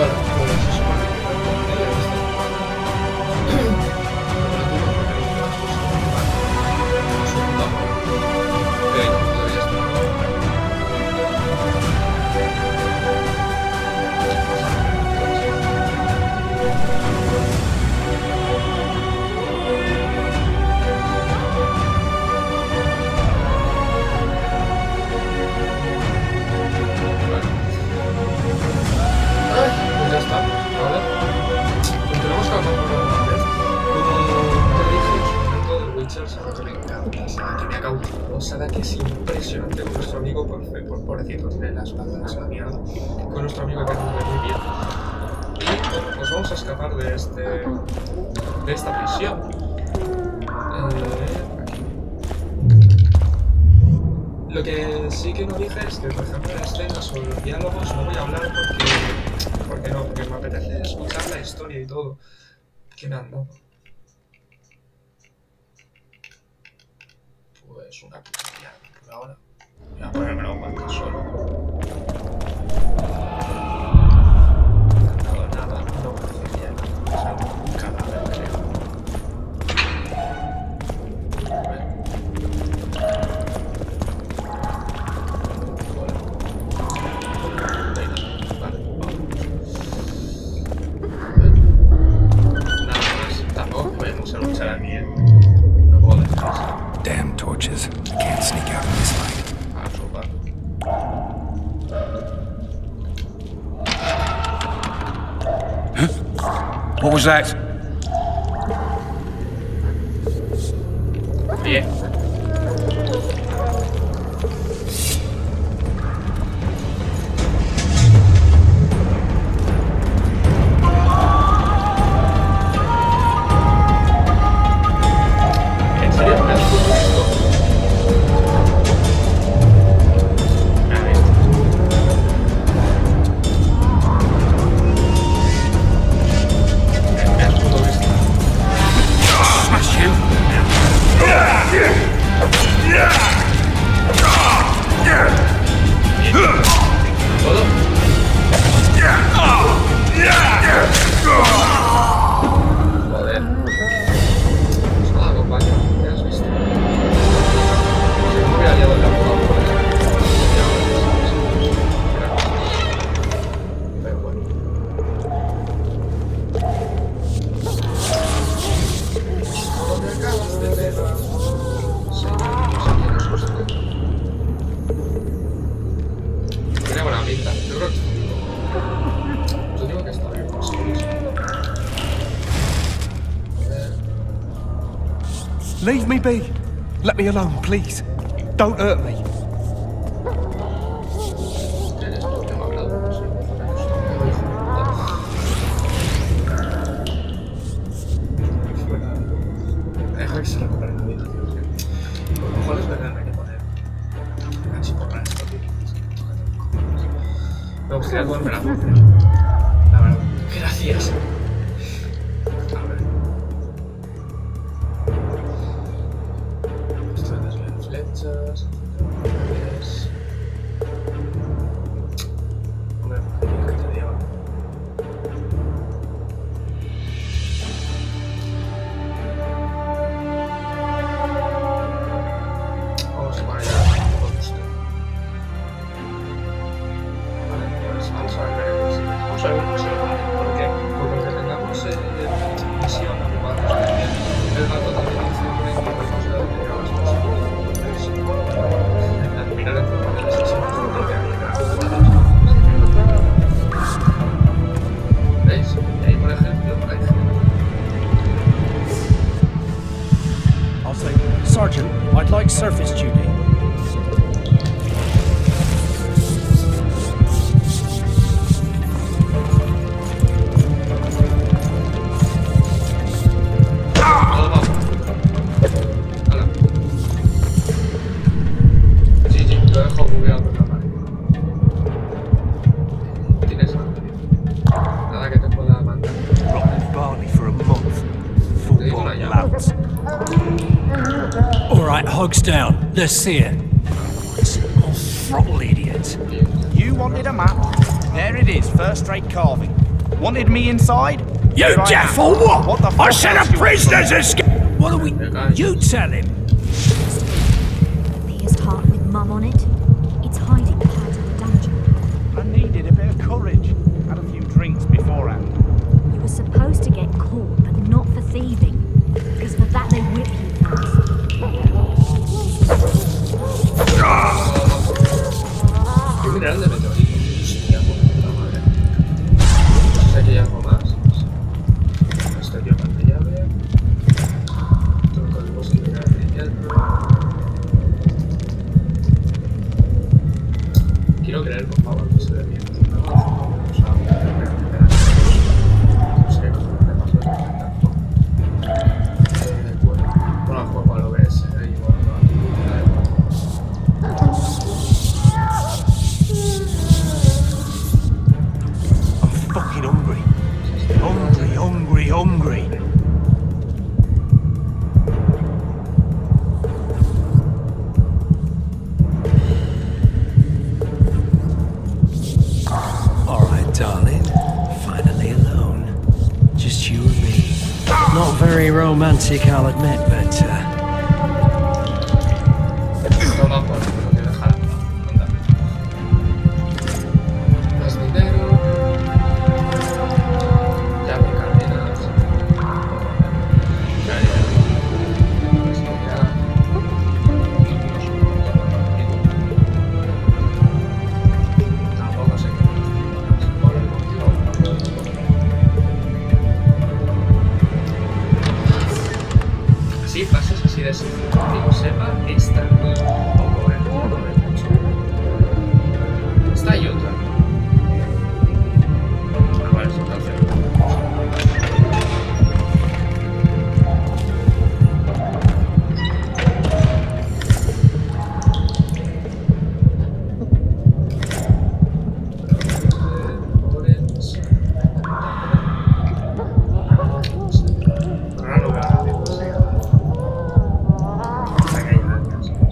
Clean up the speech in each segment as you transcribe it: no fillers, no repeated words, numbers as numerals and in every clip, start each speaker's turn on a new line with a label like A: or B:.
A: Vale, pues se supone que la tontería es esta. Pues ya está, ¿vale? Continuamos con la temporada, ¿vale? Como te dije, el momento del Witcher es algo que me encanta, saga que me ha cautivado, saga que es impresionante con nuestro amigo, por pobrecito, tiene la espalda de la mierda, con nuestro amigo que nos ve muy bien. Y bueno, pues vamos a escapar de esta prisión. Aquí. Lo que sí que no dije es que, por ejemplo, en escenas o en los diálogos no voy a hablar porque me apetece escuchar la historia y todo. ¿Qué me han dado? Pues una puta mierda por ahora. Voy a ponerme la guanta solo. No me han dado nada, no parece bien. Es algún cadáver, creo.
B: Damn torches. I can't sneak out of this light. Huh? What was that?
A: Bien.
B: Leave me be. Let me alone, please. Don't hurt me.
A: Me gustaría comerme la poción. La verdad. Gracias. A ver. Esto de las flechas. Hombre, ¿qué te digo? Vamos a poner ya. Vamos a ver si vale. ¿Por qué? Porque aunque tengamos misión ocupada, el gato también dice que podemos llegar a las cosas. Entonces, al final entre paneles es más fácil que haya ¿veis? Y ahí, por ejemplo, hay gente.
C: I'll say, Sergeant, I'd like surface duty. Hogs down. Let's see it. Oh, throttle idiot.
D: You wanted a map? There it is, first-rate carving.
C: Wanted me inside?
D: You deaf or what?
C: The
D: I
C: fuck
D: said
C: else
D: a
C: you want from
D: prisoner's
C: me?
D: escape. What are we? You tell him.
E: Pierced heart with mum on it. It's hiding part of the dungeon.
C: I needed a bit of courage. Had a few drinks beforehand.
E: You were supposed to get caught, but not for thieving. Because for that they whip you first.
A: Qué mineral de meteorito. Hostia, puta madre. No sé si hay algo más. Exterior de llave. Tronco de bosque de hierro. Quiero creer, por favor, que se ve bien. O sea, no sé, me paso de contacto. Bueno, juego al OBS y bueno,
B: I'm fucking hungry. Hungry, hungry, hungry.
D: All right, darling. Finally alone. Just you and me. Not very romantic, I'll admit, but
A: toma por lo que dejar. Anda. Más dinero. Llave, cadenas. Tampoco sé qué. Así, frases así de simple. Que yo sepa, esta ni tampoco no lo he hecho. Esta y otra. Ah, vale, eso está perfecto. Ahora no veo a nadie, no sé. Hasta que haya alguien, ¿sabes?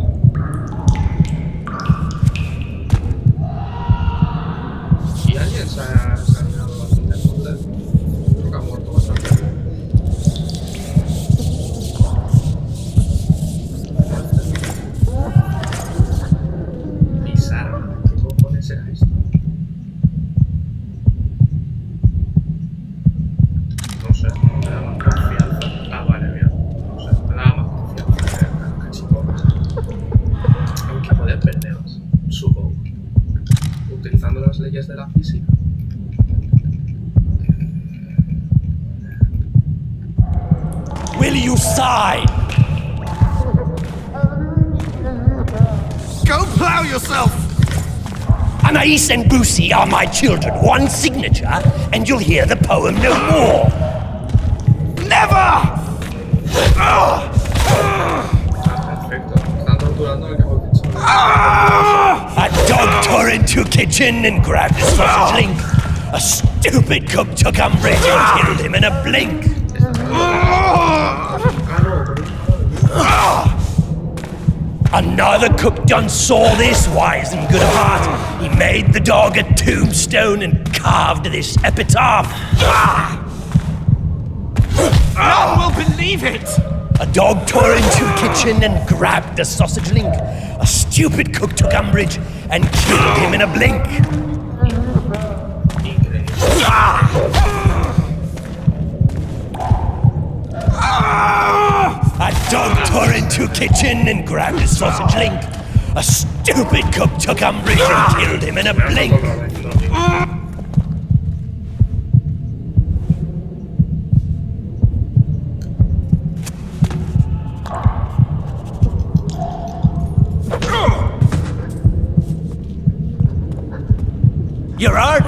A: Y alguien se ha mirado bastante fuerte. Creo que ha muerto bastante. Bizarro. ¿Qué cojones era esto? No sé, me da más confianza. Ah, vale, mira. No sé, me da más confianza que las cachiporras. Aunque poder perderlas, supongo. Utilizando las leyes de la física.
D: will you sign?
B: Go plow yourself!
D: Anais and Brucey are my children. One signature, and you'll hear the poem no more. Never!
A: Ah, perfecto. Están torturando al que hemos dicho.
D: A dog tore into a kitchen and grabbed a sausage link. A stupid cook took umbrage and killed him in a blink. Another cook done saw this, wise and good of heart. He made the dog a tombstone and carved this epitaph.
B: No one will believe it!
D: A dog tore into a kitchen and grabbed a sausage link. A stupid cook took umbrage and killed him in a blink. A dog tore into a kitchen and grabbed a sausage link. A stupid cook took umbrage and killed him in a blink. You're hard?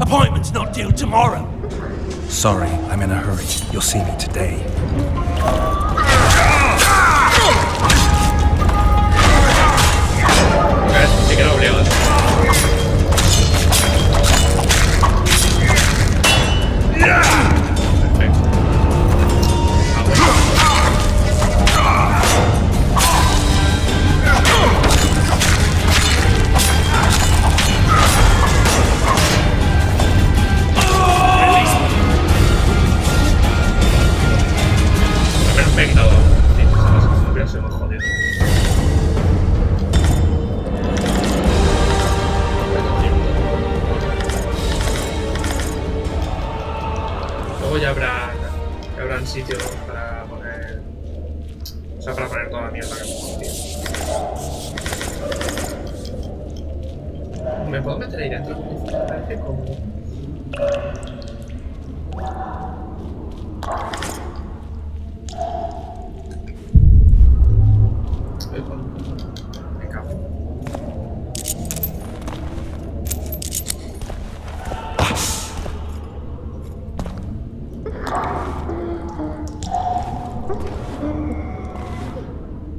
D: Appointment's not due tomorrow.
B: Sorry, I'm in a hurry. You'll see me today.
A: Sí que lo obligo. Perfecto. ya habrán sitios para poner... O sea, para poner toda la mierda que hemos tío. ¿Me puedo meter ahí dentro? Me parece cómodo. Me cago.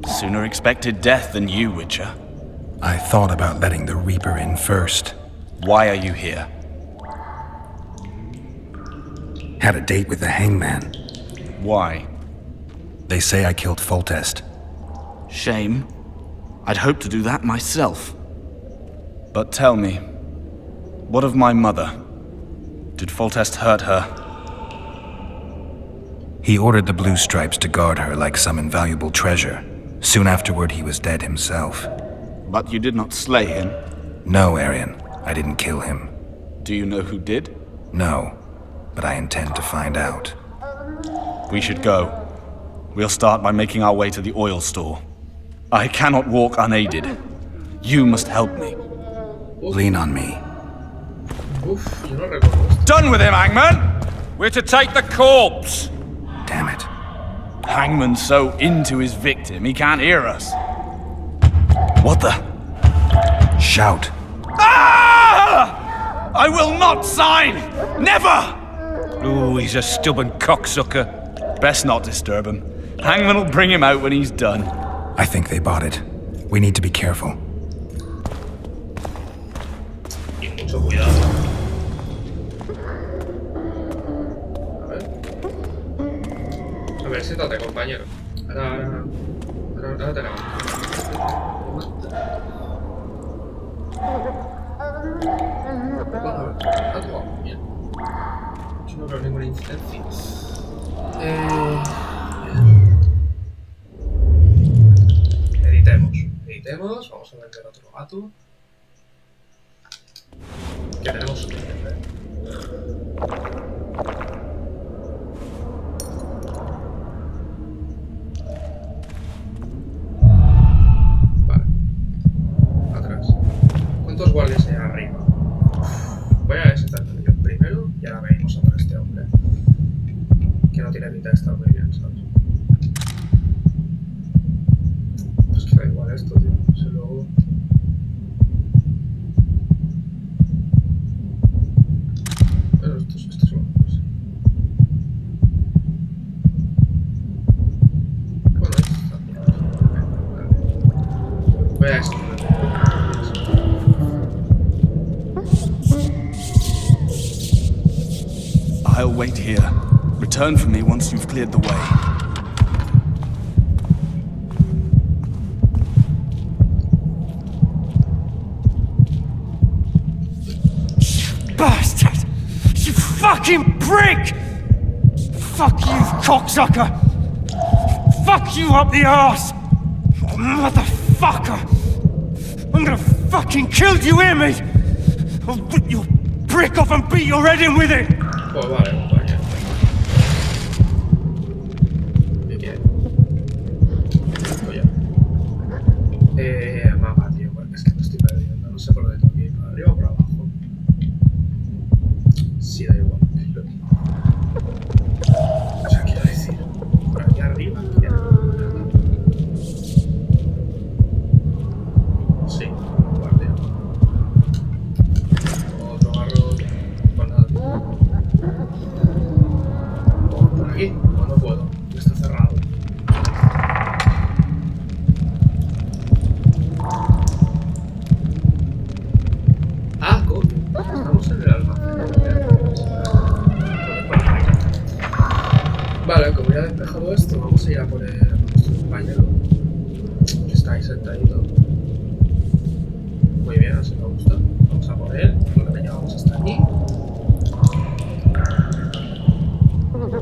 F: Sooner expected death than you, Witcher.
G: I thought about letting the Reaper in first.
F: Why are you here?
G: Had a date with the hangman.
F: Why?
G: They say I killed Foltest.
F: Shame. I'd hoped to do that myself. But tell me, what of my mother? Did Foltest hurt her?
G: He ordered the Blue Stripes to guard her like some invaluable treasure. Soon afterward, he was dead himself.
F: But you did not slay him?
G: No, Arian. I didn't kill him.
F: Do you know who did?
G: No, but I intend to find out.
F: We should go. We'll start by making our way to the oil store. I cannot walk unaided. You must help me.
G: Lean on me.
A: Uf, yo no recuerdo esto.
F: Done with him, Hangman! We're to take the corpse!
G: Damn it.
F: Hangman's so into his victim, he can't hear us. What the?
G: Shout.
F: Ah! I will not sign! Never!
C: Ooh, he's a stubborn cocksucker.
F: Best not disturb him. Hangman will bring him out when he's done.
G: I think they bought it. We need to be careful.
A: Y mucho cuidado. A ver, siéntate, compañero. Ahora te levanto. Bien. Yo no veo ninguna incidencia. Editemos. Vamos a vender otro gato. Que tenemos suficiente. Vale. Atrás. ¿Cuántos guardias hay arriba? Voy a desatar yo primero y ahora venimos a por este hombre. Que no tiene pinta de estar muy bien, ¿sabes? Pues que da igual esto, tío. Se lo... Bueno, esto es lo mejor, sí. Bueno, esto está bien. Vale. Voy a esto.
F: I'll wait here. Return for me once you've cleared the way.
C: Bastard! You fucking prick! Fuck you, cocksucker! Fuck you up the arse! Motherfucker! I'm gonna fucking kill you, hear me? I'll rip your brick off and beat your head in with it!
A: Pues vale, compañero. ¿Qué quiere? Esto ya. Mapa, tío, porque es que me estoy perdiendo. No sé por dónde tengo que ir, para arriba o por abajo. Sí, da igual. O sea, quiero decir, por aquí arriba, aquí arriba. Sí, guardia. Otro barro. Pues nada, tío. Por aquí, no puedo, está cerrado. Ah, coño, estamos en el almacén. Vale, como ya he despejado esto, vamos a ir a por nuestro compañero que está ahí sentadito. Muy bien, así me gusta. Vamos a por él, lo que llevamos hasta aquí. Vale.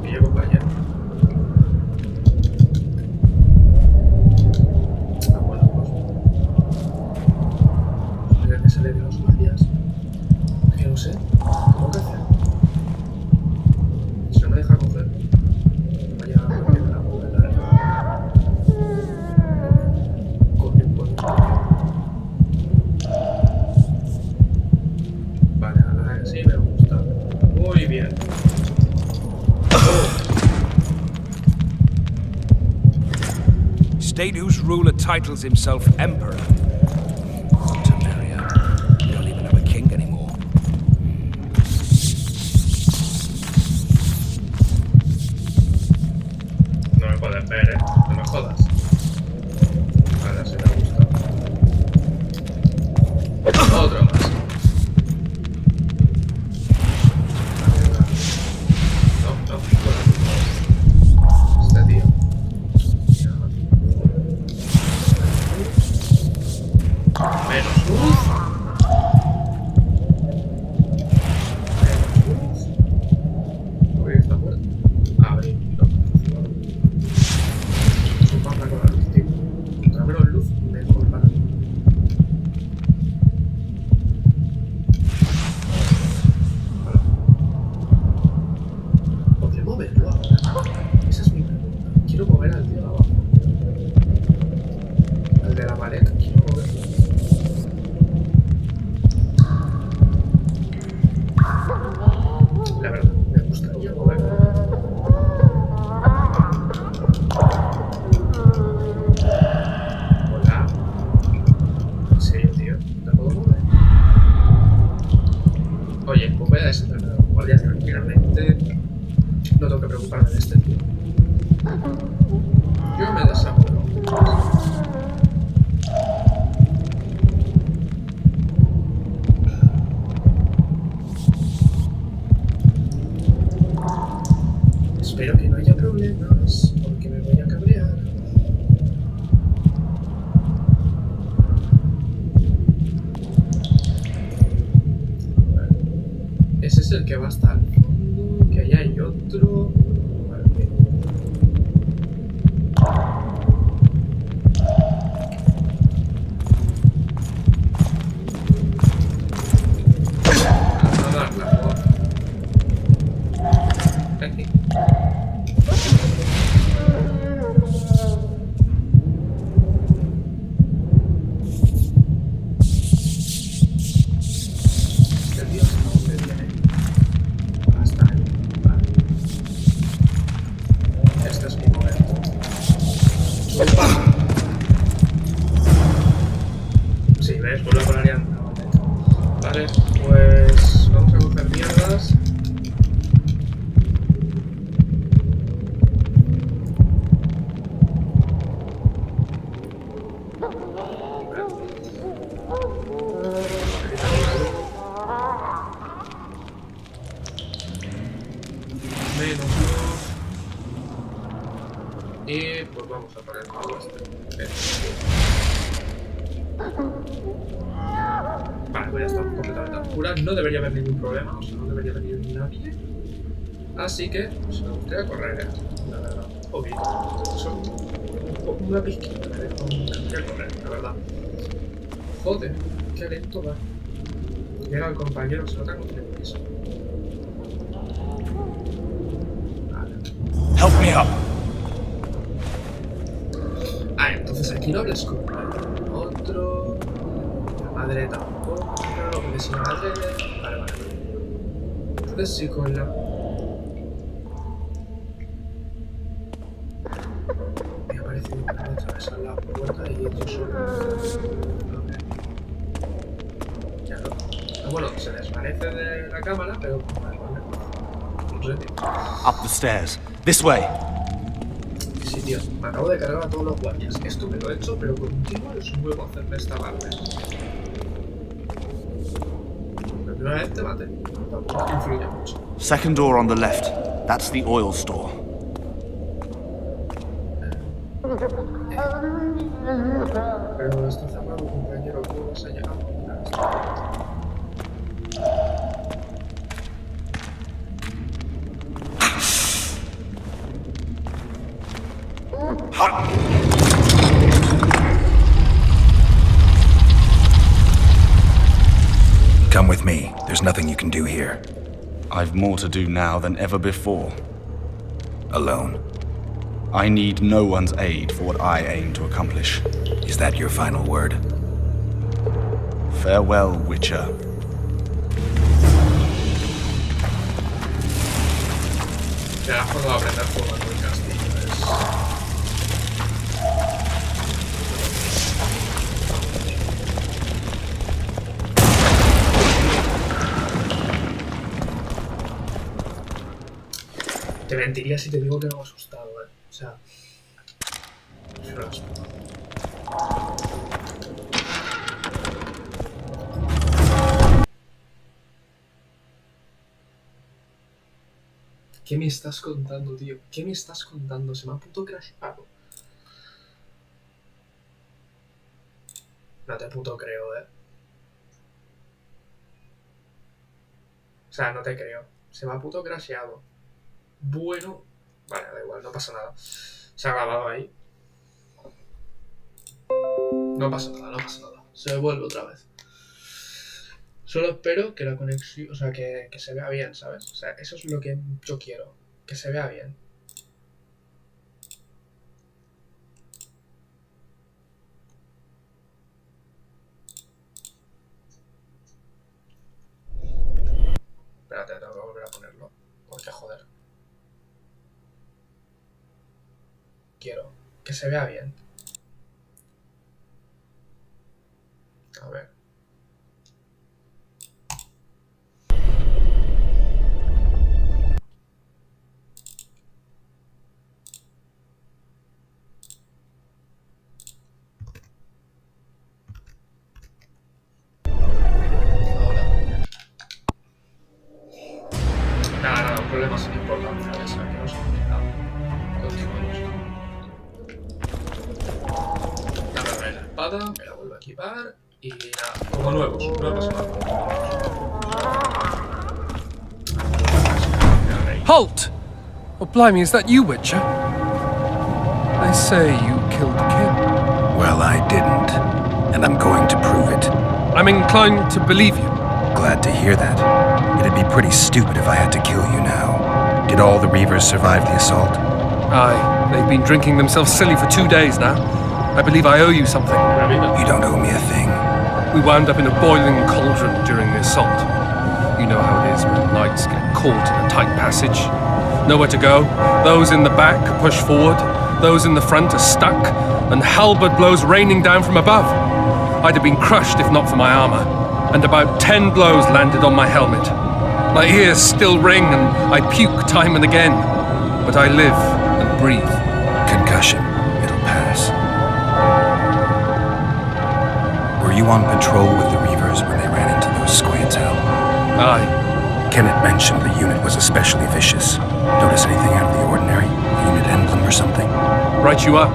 A: Bien, compañero. Ah, bueno, pues. Mira que sale de los guardias. Que no No sé. ¿Cómo que hacer? Si no me deja coger. Vaya a poner la boca de la... Coge por... Vale, así me gusta. Muy bien.
H: State whose ruler titles himself emperor. Temeria. We don't even have a king anymore.
A: No me puedes ver, no me jodas. Vale, así me gusta. Otro más. No, este tío. Menos luz. Abrir esta puerta. Abrir. Chuparla con la luz, tío. Contra menos luz, mejor para mí. Hola. ¿Podría moverlo ahora? Esa es mi pregunta. Quiero mover al tío de abajo. Al de la maleta, quiero moverlo. La verdad, me gustaría moverlo. Hola. ¿En serio, tío? ¿Te puedo mover? Oye, pues voy a desenterrar a los guardias tranquilamente. No tengo que preocuparme de este tío. Yo me desamuelo. Espero que no haya problemas, porque me voy a cabrear. Vale. Ese es el que va hasta el fondo, que allá hay otro. Vale, bien. A dar la voz. Aquí. Este tío hasta dónde viene. Hasta ahí. Vale. Este es mi momento. ¡Chupa! Sí, ves, vuelvo a poner ya. Vale, pues vamos a coger mierdas. Menos luz. Y pues vamos a poner todo este. Vale, pues ya estamos completamente a oscuras. No debería haber ningún problema, o sea, no debería venir nadie. Así que pues, me gustaría correr, la verdad. Un poquito. Una pizquita me dejo que correr, la verdad. Joder, qué lento va. Llega el compañero, se nota que no tiene prisa. Vale.
D: Help me up.
A: Ah, entonces aquí no hables con otro. La madre tampoco. No, porque si la madre. Vale, vale. Entonces sí con la. Me ha parecido que puedo atravesar la puerta y entro solo. A ver. Ya no. Ah, bueno, se desvanece de la cámara, pero. Vale, vale. No sé, tío.
F: Up the stairs. This way.
A: Sí, tío, me acabo de cargar a todos los guardias. Esto me lo he hecho, pero contigo es nuevo hacerme esta parte. La primera vez te maté. Tampoco influye mucho.
F: Second door on the left. That's the oil store.
A: Pero está cerrado, compañero. ¿Cómo vas a llegar?
G: Come with me. There's nothing you can do here.
F: I've more to do now than ever before.
G: Alone.
F: I need no one's aid for what I aim to accomplish.
G: Is that your final word?
F: Farewell, Witcher.
A: Te has jugado a aprender fuego en el castillo. Te mentiría si te digo que me he asustado, O sea... Es una lástima. ¿Qué me estás contando, tío? ¿Qué me estás contando? Se me ha puto crashado. No te puto creo, O sea, no te creo. Se me ha puto crasheado. Bueno. Vale, da igual, no pasa nada. Se ha grabado ahí. No pasa nada, no pasa nada. Se devuelve otra vez. Solo espero que la conexión... O sea, que se vea bien, ¿sabes? O sea, eso es lo que yo quiero. Que se vea bien. Espérate, tengo que volver a ponerlo. Porque, joder. Quiero que se vea bien. A ver. Nada, problemas sin importancia, ¿sabes? Que no son nada. Continuamos. Dame la espada, me la vuelvo a equipar y nada, como nuevos, no pasa nada.
B: Halt! Oh, blimey, is that you, Witcher? They say you killed the king.
G: Well, I didn't. And I'm going to prove it.
B: I'm inclined to believe you.
G: Glad to hear that. It'd be pretty stupid if I had to kill you now. Did all the Reavers survive the assault?
B: Aye, they've been drinking themselves silly for 2 days now. I believe I owe you something.
G: You don't owe me a thing.
B: We wound up in a boiling cauldron during the assault. You know how it is when knights get caught in a tight passage. Nowhere to go. Those in the back push forward. Those in the front are stuck. And halberd blows raining down from above. I'd have been crushed if not for my armor. And about 10 blows landed on my helmet. My ears still ring and I puke time and again. But I live and breathe.
G: Concussion. It'll pass. Were you on patrol with the Reavers when they ran into those squads, Hal?
B: Aye.
G: Kenneth mentioned the unit was especially vicious. Notice anything out of the ordinary? A unit emblem or something?
B: Right you are.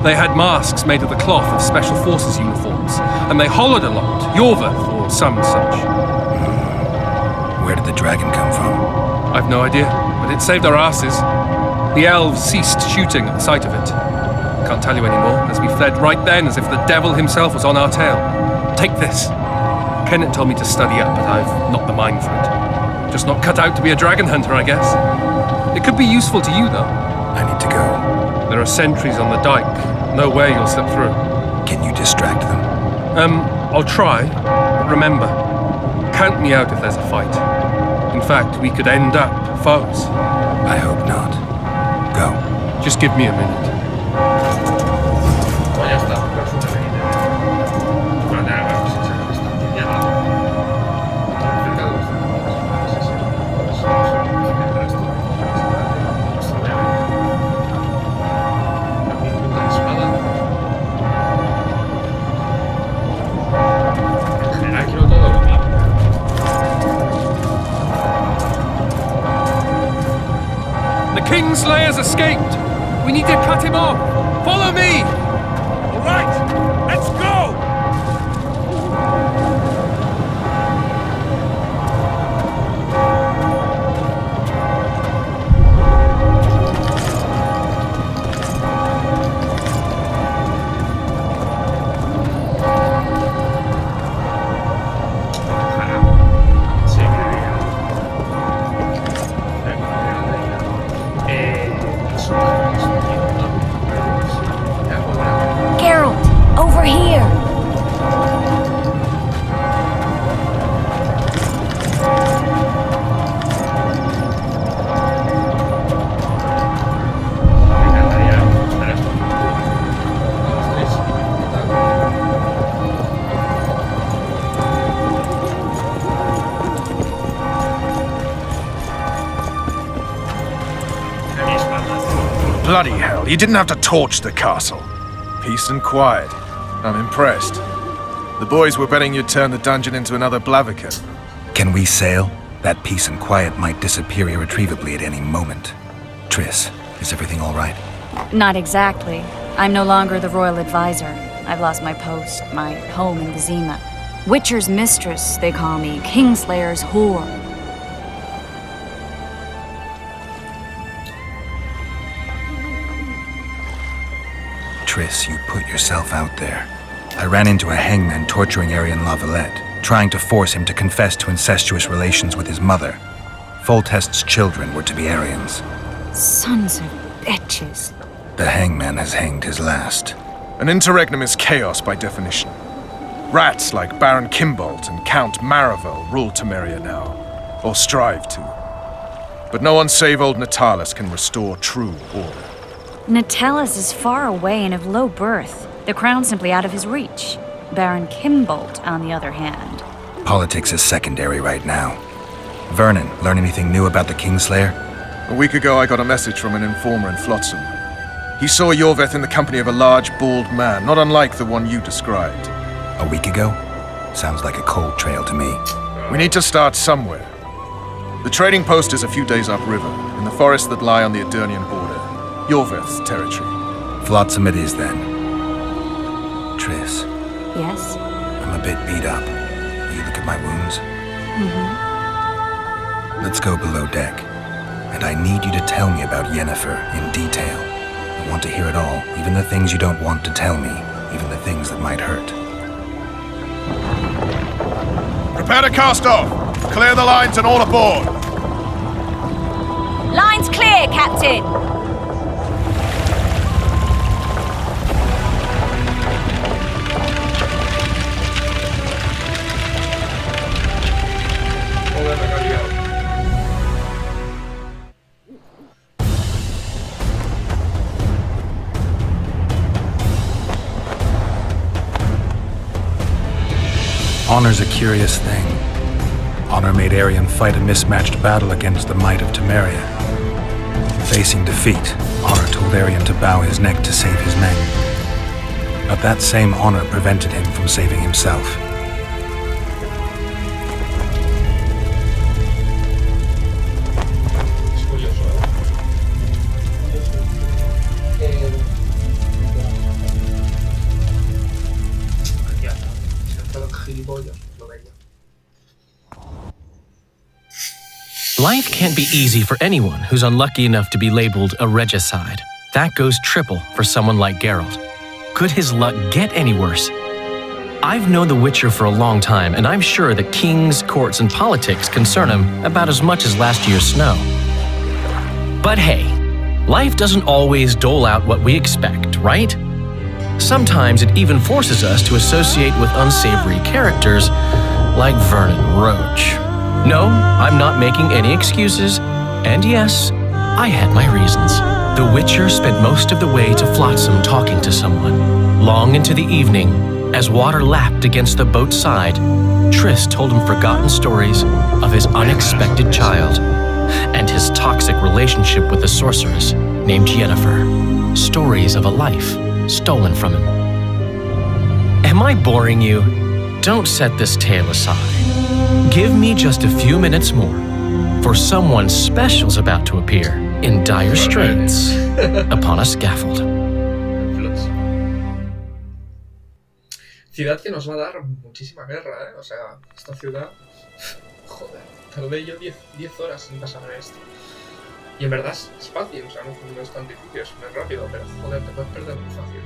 B: They had masks made of the cloth of Special Forces uniforms, and they hollered a lot, Yorvath or some such.
G: Where did the dragon come from?
B: I've no idea, but it saved our asses. The elves ceased shooting at the sight of it. Can't tell you anymore, as we fled right then as if the devil himself was on our tail. Take this. Kenneth told me to study up, but I've not the mind for it. Just not cut out to be a dragon hunter, I guess. It could be useful to you, though.
G: I need to go.
B: There are sentries on the dike. No way you'll slip through.
G: Can you distract them?
B: I'll try. But remember, count me out if there's a fight. In fact, we could end up foes.
G: I hope not. Go.
B: Just give me a minute.
A: Pues ya está, perfectamente. Bueno, ya vamos a echar esta pillada. Cerca de los demás. Sí, sí. Pues el resto. Nuestra llave. Mi punta de espada. En general quiero todo lo mismo.
B: The Kingslayer's escaped! We need to cut him off! Follow me!
C: All right, let's go!
I: Bloody hell, you didn't have to torch the castle. Peace and quiet. I'm impressed. The boys were betting you'd turn the dungeon into another Blaviken.
G: Can we sail? That peace and quiet might disappear irretrievably at any moment. Triss, is everything all right?
E: Not exactly. I'm no longer the royal advisor. I've lost my post, my home in Vizima. Witcher's mistress, they call me. Kingslayer's whore.
G: Triss, you put yourself out there. I ran into a hangman torturing Arian Lavalette, trying to force him to confess to incestuous relations with his mother. Foltest's children were to be Arians.
E: Sons of bitches.
G: The hangman has hanged his last.
I: An interregnum is chaos by definition. Rats like Baron Kimbold and Count Maravel rule Temeria now, or strive to. But no one save old Natalis can restore true order.
E: Natalis is far away and of low birth. The crown's simply out of his reach. Baron Kimbold, on the other hand.
G: Politics is secondary right now. Vernon, learn anything new about the Kingslayer?
I: A week ago I got a message from an informer in Flotsam. He saw Yorveth in the company of a large, bald man, not unlike the one you described.
G: A week ago? Sounds like a cold trail to me.
I: We need to start somewhere. The trading post is a few days upriver, in the forests that lie on the Edirnian border. Yorveth's territory.
G: Flotsam it is, then. Triss.
E: Yes?
G: I'm a bit beat up. Will you look at my wounds? Let's go below deck. And I need you to tell me about Yennefer in detail. I want to hear it all, even the things you don't want to tell me, even the things that might hurt.
I: Prepare to cast off! Clear the lines and all aboard!
E: Line's clear, Captain!
A: Joder, me he liado.
G: Honor's a curious thing. Honor made Arian fight a mismatched battle against the might of Temeria. Facing defeat, Honor told Arian to bow his neck to save his men. But that same honor prevented him from saving himself.
A: Es curioso, ya está. Se ha estado gilipollas, lo venga.
J: Life can't be easy for anyone who's unlucky enough to be labeled a regicide. That goes triple for someone like Geralt. Could his luck get any worse? I've known the Witcher for a long time, and I'm sure that kings, courts, and politics concern him about as much as last year's snow. But hey, life doesn't always dole out what we expect, right? Sometimes it even forces us to associate with unsavory characters like Vernon Roach. No, I'm not making any excuses, and yes, I had my reasons. The Witcher spent most of the way to Flotsam talking to someone. Long into the evening, as water lapped against the boat's side, Triss told him forgotten stories of his unexpected child and his toxic relationship with a sorceress named Yennefer. Stories of a life stolen from him. Am I boring you? Don't set this tale aside. Give me just a few minutes more, for someone special's about to appear in dire straits upon a scaffold.
A: Ciudad que nos va a dar muchísima guerra, O sea, esta ciudad... Joder, tardé yo 10 horas en pasarme esto. Y en verdad es fácil, o sea, no es tan difícil, es muy rápido, pero joder, te puedes perder muy fácil.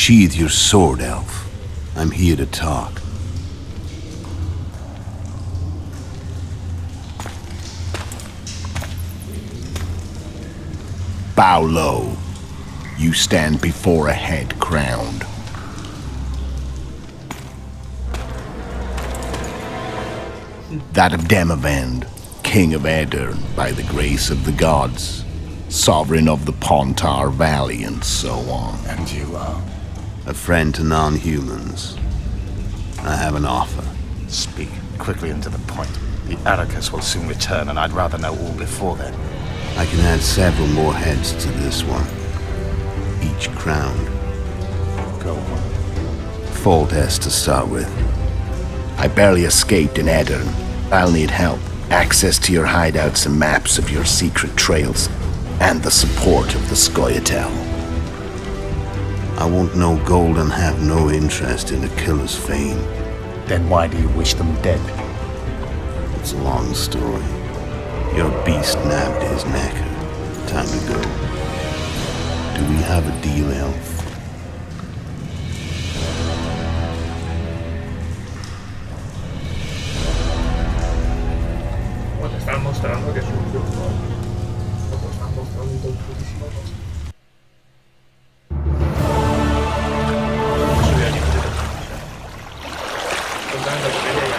K: Sheathe your sword, elf. I'm here to talk. Bow low. You stand before a head crowned. That of Demavend, king of Aedirn by the grace of the gods, sovereign of the Pontar Valley, and so on.
G: And you are?
K: A friend to non-humans. I have an offer.
L: Speak quickly and to the point. The Arrakis will soon return, and I'd rather know all before then.
K: I can add several more heads to this one. Each crowned.
L: Go on.
K: Foltest to start with. I barely escaped in Aedirn. I'll need help. Access to your hideouts and maps of your secret trails. And the support of the Scoia'tael. I won't know gold and have no interest in a killer's fame.
L: Then why do you wish them dead?
K: It's a long story. Your beast nabbed his neck. Time to go. Do we have a deal, elf?
A: Bueno, te están mostrando que es un grupo. O te están mostrando un putísimo cosa. Subí aquí, totalmente porque llega,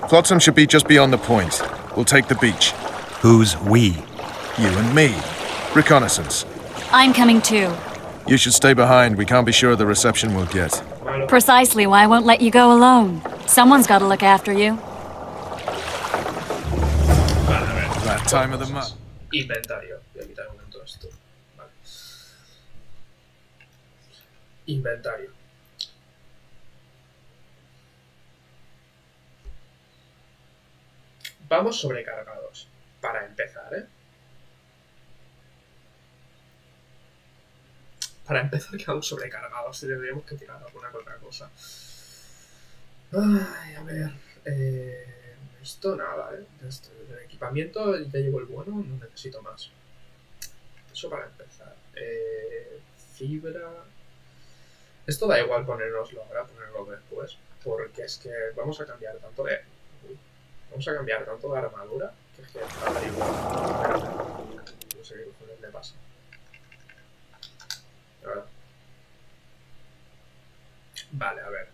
I: Flotsam should be just beyond the point. We'll take the beach.
G: Who's we?
I: You and me. Reconnaissance.
E: I'm coming too.
I: You should stay behind. We can't be sure of the reception we'll get.
E: Precisely why I won't let you go alone. Someone's got to look after you.
A: Vale, a ver.
I: That time of the month.
A: Inventario. Voy a quitar un momento esto. Vale. Inventario. Vamos sobrecargados. Para empezar, ¿eh? Para empezar que vamos sobrecargados y tendríamos que tirar alguna que otra cosa. Ay, a ver. Esto nada, ¿eh? De equipamiento ya llevo el bueno, no necesito más. Eso para empezar. Fibra. Esto da igual ponérnoslo ahora, ponerlo después. Porque es que vamos a cambiar tanto de... Vamos a cambiar tanto de armadura que es que va a dar igual. Espérate. No sé qué cojones le pasa. Ahora. Vale, a ver.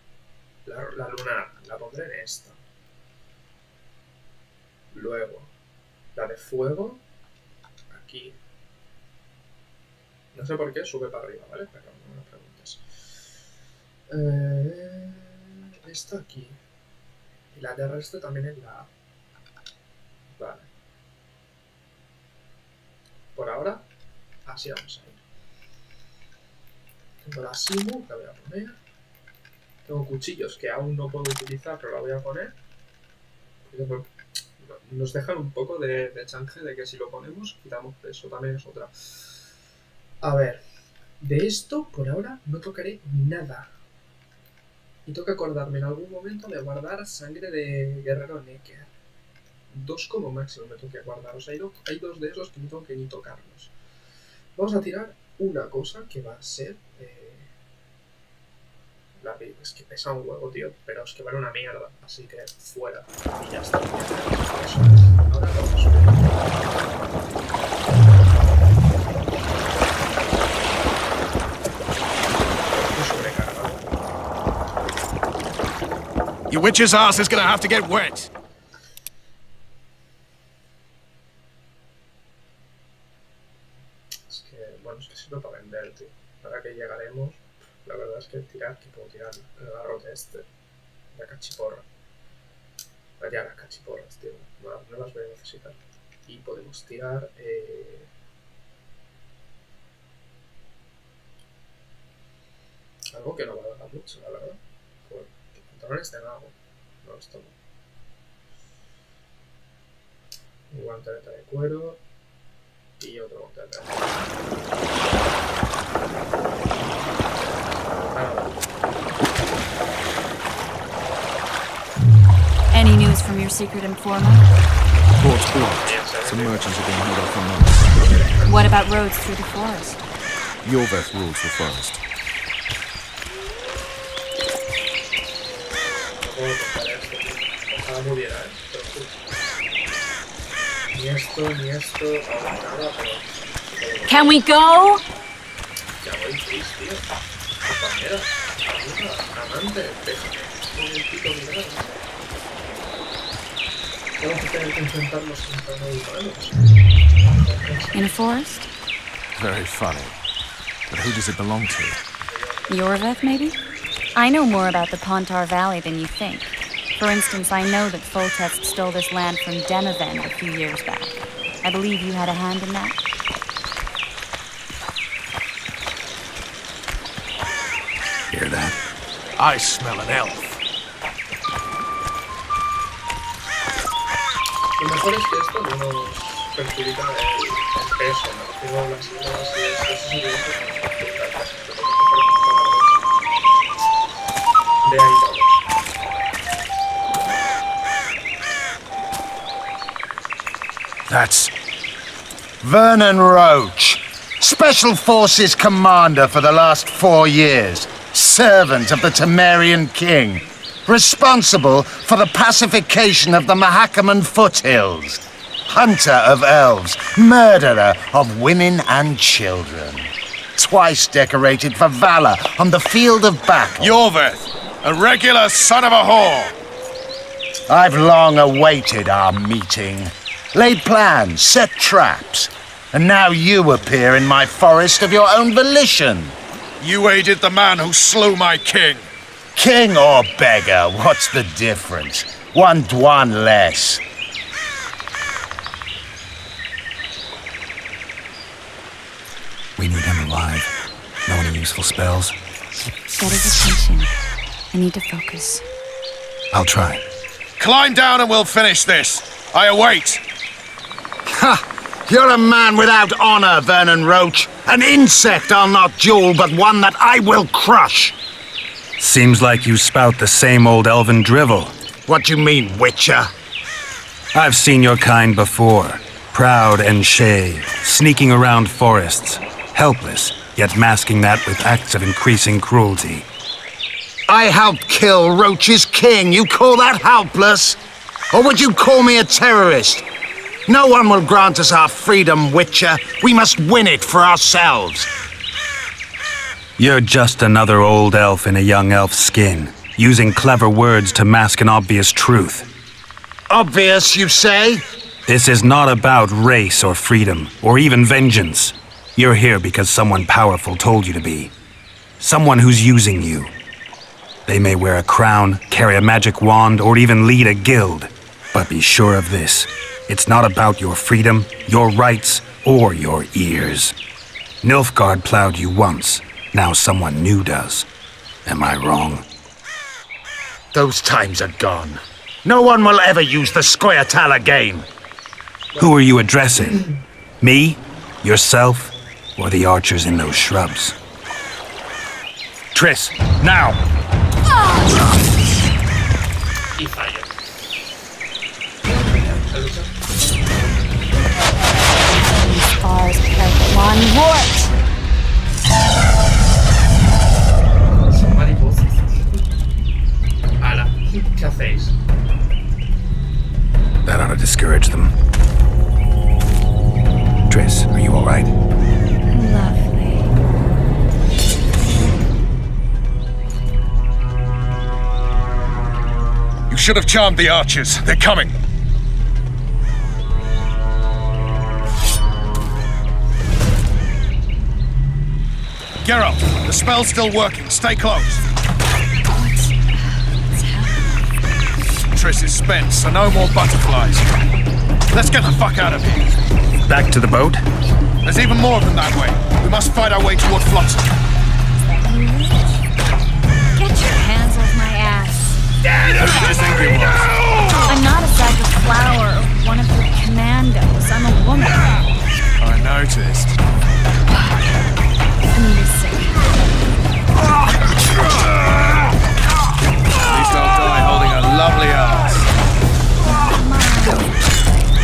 A: La lunar la pondré en esta. Luego, la de fuego, aquí. No sé por qué sube para arriba, ¿vale? Pero no me preguntes. Esta aquí. Y la de resto también en la A. Vale. Por ahora, así vamos a ir. Tengo la Simu, la voy a poner. Tengo cuchillos que aún no puedo utilizar, pero la voy a poner. Nos dejan un poco de chance de que si lo ponemos, quitamos peso, también es otra. A ver, de esto por ahora no tocaré nada. Y tengo que acordarme en algún momento de guardar sangre de guerrero Necker. 2 como máximo me tengo que guardar. O sea, hay 2 de esos que no tengo que ni tocarlos. Vamos a tirar una cosa que va a ser... es que pesa un huevo, tío, pero es que vale una mierda, así que fuera. Y ya está. Eso. Ahora vamos a subir. Sobrecargado.
I: Your witch's ass is gonna have to get wet.
A: Es que, bueno, es que sirve para vender, tío. Ahora que llegaremos... La verdad es que tirar, que puedo tirar el garrote este, la cachiporra. Ya las cachiporras, tío, no las voy a necesitar. Y podemos tirar... algo que no valga mucho, la verdad. Porque pantalones de mago. No, esto no. Un guantelete de cuero. Y otro monte atrás.
E: Any news from your secret informant?
I: Port's blocked. Some merchants are being held up for months.
E: What about roads through the forest?
I: Yorveth rules the forest.
A: Ojalá muriera, pero ni esto, ahora nada, pero...
E: Can we go?
A: Ya voy, Chris, tío. Compañera, amiga, amante, déjame un momentito mirar. Vamos a tener que enfrentarnos contra no humanos.
E: In a forest?
I: Very funny. But who does it belong to?
E: Yorveth, maybe? I know more about the Pontar Valley than you think. For instance, I know that Foltest stole this land from Demaven a few years back. I believe you had a hand in that.
G: Hear that?
I: I smell an elf.
A: Lo mejor es que esto no nos perjudica el peso, ¿no? Tengo las ideas y eso es evidente que nos perjudica el peso. De ahí vamos.
K: That's Vernon Roach, Special Forces Commander for the last 4 years, servant of the Temerian King, responsible for the pacification of the Mahakaman foothills, hunter of elves, murderer of women and children, twice decorated for valor on the field of battle.
I: Yorveth, a regular son of a whore.
K: I've long awaited our meeting. Laid plans, set traps, and now you appear in my forest of your own volition.
I: You aided the man who slew my king.
K: King or beggar, what's the difference? One dwan less.
G: We need him alive. Know any useful spells?
E: Get his attention. I need to focus.
G: I'll try.
I: Climb down and we'll finish this. I await.
K: Ha! You're a man without honor, Vernon Roach. An insect I'll not duel, but one that I will crush.
G: Seems like you spout the same old elven drivel.
K: What do you mean, Witcher?
G: I've seen your kind before. Proud and shay, sneaking around forests. Helpless, yet masking that with acts of increasing cruelty.
K: I helped kill Roach's king. You call that helpless? Or would you call me a terrorist? No one will grant us our freedom, Witcher. We must win it for ourselves.
G: You're just another old elf in a young elf's skin, using clever words to mask an obvious truth.
K: Obvious, you say?
G: This is not about race or freedom, or even vengeance. You're here because someone powerful told you to be. Someone who's using you. They may wear a crown, carry a magic wand, or even lead a guild. But be sure of this. It's not about your freedom, your rights, or your ears. Nilfgaard plowed you once. Now someone new does. Am I wrong?
K: Those times are gone. No one will ever use the Scoia'tael again.
G: Who are you addressing? Me? Yourself? Or the archers in those shrubs? Triss, now!
A: Y falla.
E: Scars like one wart.
A: Son mariposas. Ala, ¿qué hacéis?
G: That ought to discourage them. Triss, are you all right?
E: Lovely.
I: You should have charmed the archers. They're coming. Geralt, the spell's still working. Stay close. Triss is spent, so no more butterflies. Let's get the fuck out of here.
G: Back to the boat?
I: There's even more of them that way. We must fight our way toward Flotsam.
E: Get your hands off my ass.
I: Who did you think it was?
E: I'm not a sack of flour or one of your commandos. I'm a woman.
I: I know. noticed.
E: I'm missing.
I: At least I'll die holding a lovely ass.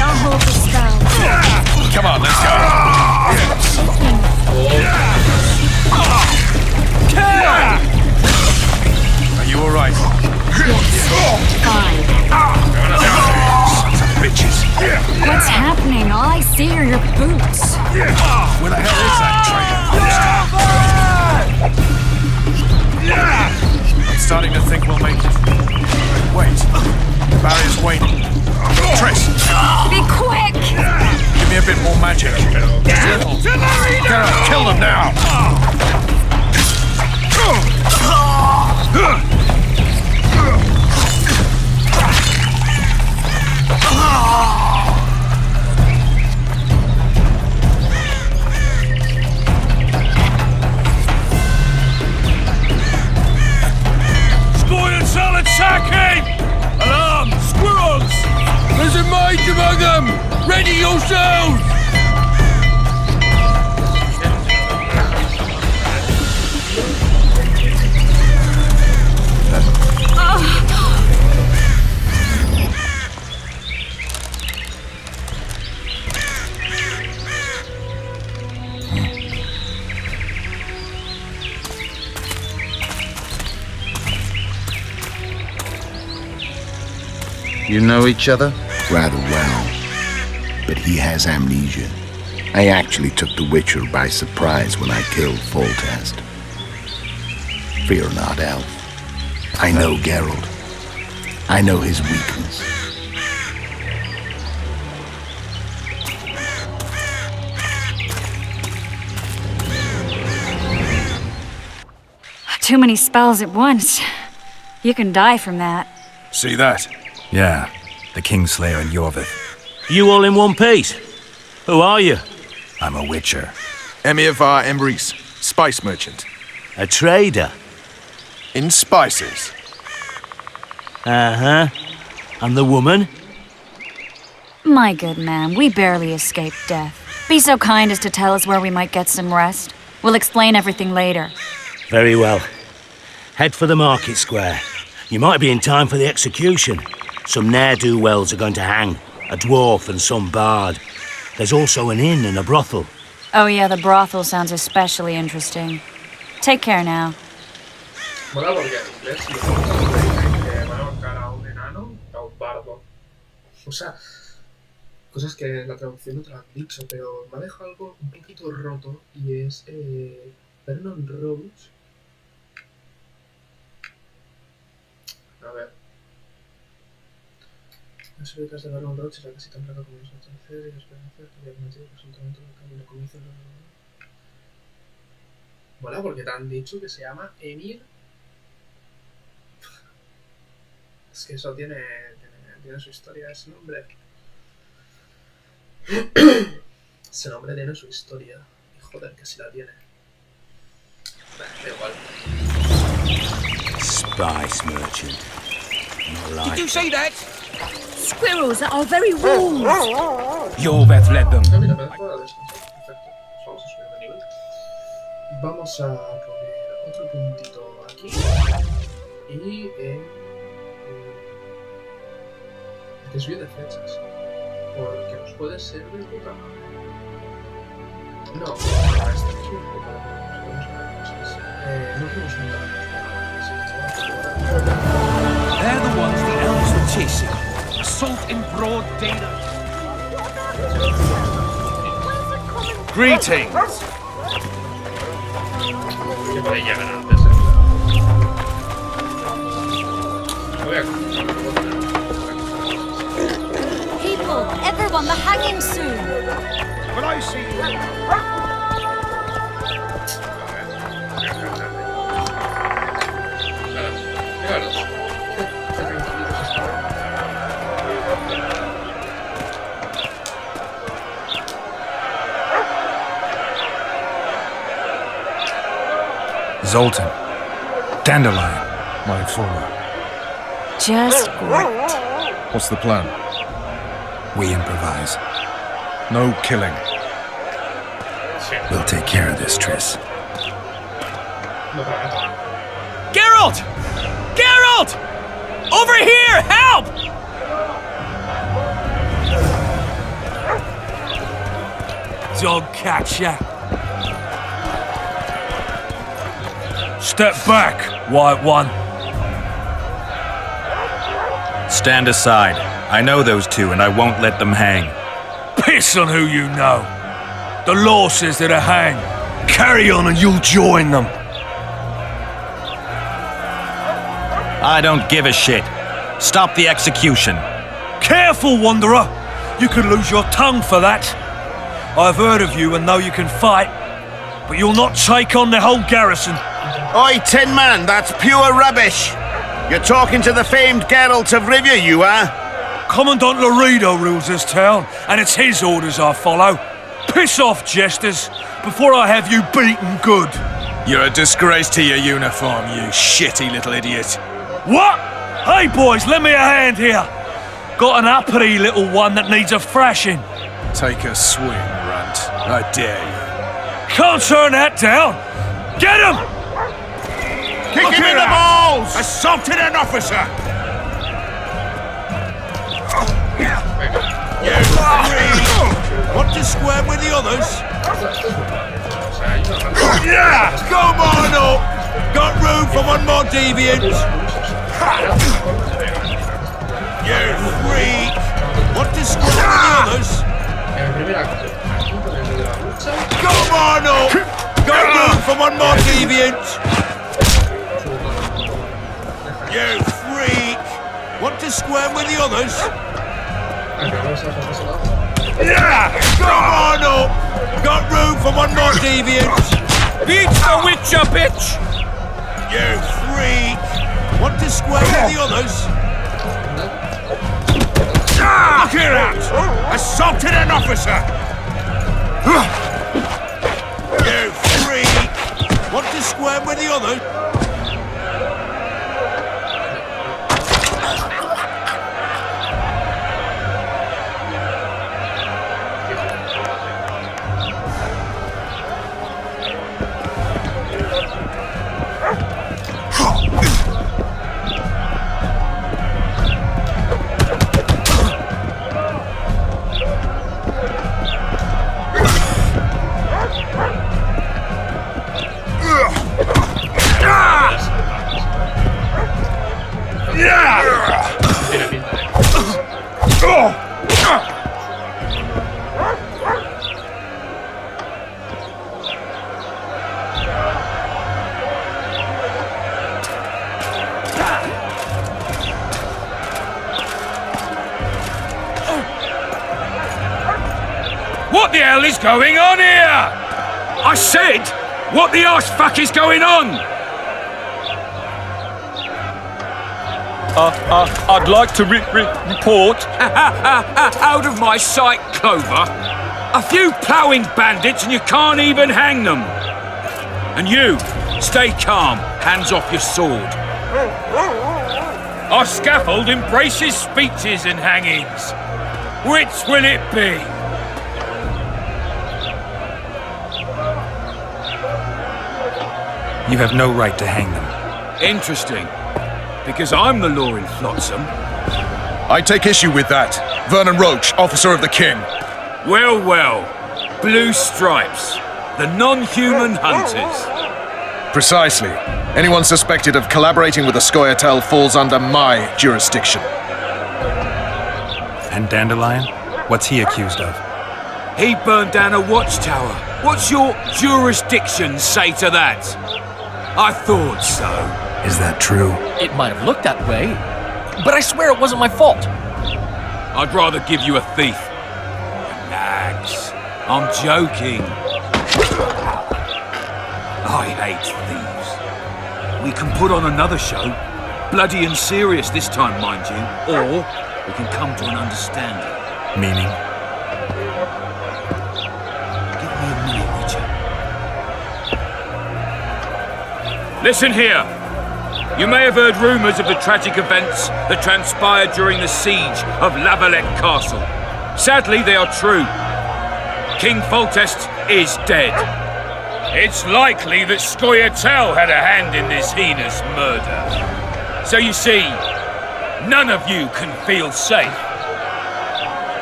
E: I'll hold the spell.
I: Come on, let's go. Are you alright?
E: Fine.
I: Sons of bitches.
E: What's happening? All I see are your boots.
I: Where the hell is that traitor? I'm starting to think we'll make it. Wait. The barrier's waiting. Triss!
E: Be quick!
I: Give me a bit more magic. Just a little. Geralt, kill them now!
B: Spoilers are attacking! Alarm! Squirrels! There's a mage among them! Ready yourselves!
K: You know each other? Rather well. But he has amnesia. I actually took the Witcher by surprise when I killed Foltest. Fear not, Elf. I know Geralt. I know his weakness.
E: Too many spells at once. You can die from that.
I: See that?
G: Yeah, the Kingslayer and Yorvith.
M: You all in one piece? Who are you?
G: I'm a Witcher.
I: Emir var Emrys, spice merchant.
M: A trader?
I: In spices.
M: Uh-huh. And the woman?
E: My good man, we barely escaped death. Be so kind as to tell us where we might get some rest. We'll explain everything later.
M: Very well. Head for the market square. You might be in time for the execution. Some ne'er-do-wells are going to hang. A dwarf and some bard. There's also an inn and a brothel.
E: Oh yeah, the brothel sounds especially interesting. Take care now.
A: Mola porque en inglés si que van a ahorcar a un enano a un bardo. O sea, cosas que en la traducción no te lo han dicho, pero me ha dejado algo un poquito roto y es Vernon Rose. A ver. Las súbicas de Vernon Roche era casi tan raro como los atardecer y la esperanza que había cometido presuntamente el camino como hizo el... Mola porque te han dicho que se llama Emir. Es que eso tiene su historia, ese nombre. Ese nombre tiene su historia. Y joder, que sí la tiene. Da igual.
M: Spice merchant. Not like
H: Did you say that?
E: Squirrels are very rude.
H: Yorvith led them.
A: Ah, mira, me dejo de descansar. Perfecto. Vamos a subir de nivel. Vamos a poner otro puntito aquí. Y desvío de flechas. Porque nos puede ser de puta madre. No, esta es un poco. Vamos a ver cosas. No tenemos un
H: They're the ones the elves were chasing. Assault in broad daylight.
I: Greetings!
A: Que por ahí llegan antes,
E: People, everyone, the hanging soon.
I: But I see
G: Zoltan. Dandelion.
I: my informer.
E: Just great.
I: What's the plan?
G: We improvise.
I: No killing.
G: We'll take care of this, Triss.
C: Geralt! Geralt! Over here! Help! Dog catcher.
H: Step back, White One.
G: Stand aside. I know those two, and I won't let them hang.
H: Piss on who you know. The law says they're to hang. Carry on and you'll join them.
G: I don't give a shit. Stop the execution.
H: Careful, Wanderer. You could lose your tongue for that. I've heard of you and know you can fight, but you'll not take on the whole garrison.
N: Oi, Tin Man, that's pure rubbish. You're talking to the famed Geralt of Rivia, you are?
H: Commandant Laredo rules this town, and it's his orders I follow. Piss off, jesters, before I have you beaten good.
I: You're a disgrace to your uniform, you shitty little idiot.
H: What? Hey, boys, lend me a hand here. Got an uppity little one that needs a thrashing.
I: Take a swing, runt. I dare you.
H: Can't turn that down. Get him!
N: Kick him in the balls! Assaulted an officer! You three! Want to square with the others? Yeah! Come on up! Got room for one more deviant! You freak! Want to square with the others? Come on up! Got room for one more deviant! You freak! Want to square with the others? Yeah! Come on up! Got room for one more deviant! Beat the witcher, bitch! You freak! Want to square with the others? Look here out! Assaulted an officer! You freak! Want to square with the others?
C: What the hell is going on here? I said, what the arse fuck is going on?
H: I'd like to report.
C: Out of my sight, Clover. A few ploughing bandits and you can't even hang them. And you, stay calm, hands off your sword. Our scaffold embraces speeches and hangings. Which will it be?
G: You have no right to hang them.
C: Interesting. Because I'm the law in Flotsam.
I: I take issue with that. Vernon Roach, officer of the king.
C: Well, well. Blue stripes. The non-human hunters.
I: Precisely. Anyone suspected of collaborating with the Scoia'tael falls under my jurisdiction.
G: And Dandelion? What's he accused of?
C: He burned down a watchtower. What's your jurisdiction say to that? I thought so.
G: Is that true?
O: It might have looked that way, but I swear it wasn't my fault.
C: I'd rather give you a thief. Relax. I'm joking. I hate thieves. We can put on another show. Bloody and serious this time, mind you. Or we can come to an understanding.
G: Meaning?
C: Give me a minute, Witcher. Listen here. You may have heard rumours of the tragic events that transpired during the siege of Lavalette Castle. Sadly, they are true. King Foltest is dead. It's likely that Scoia'tael had a hand in this heinous murder. So you see, none of you can feel safe.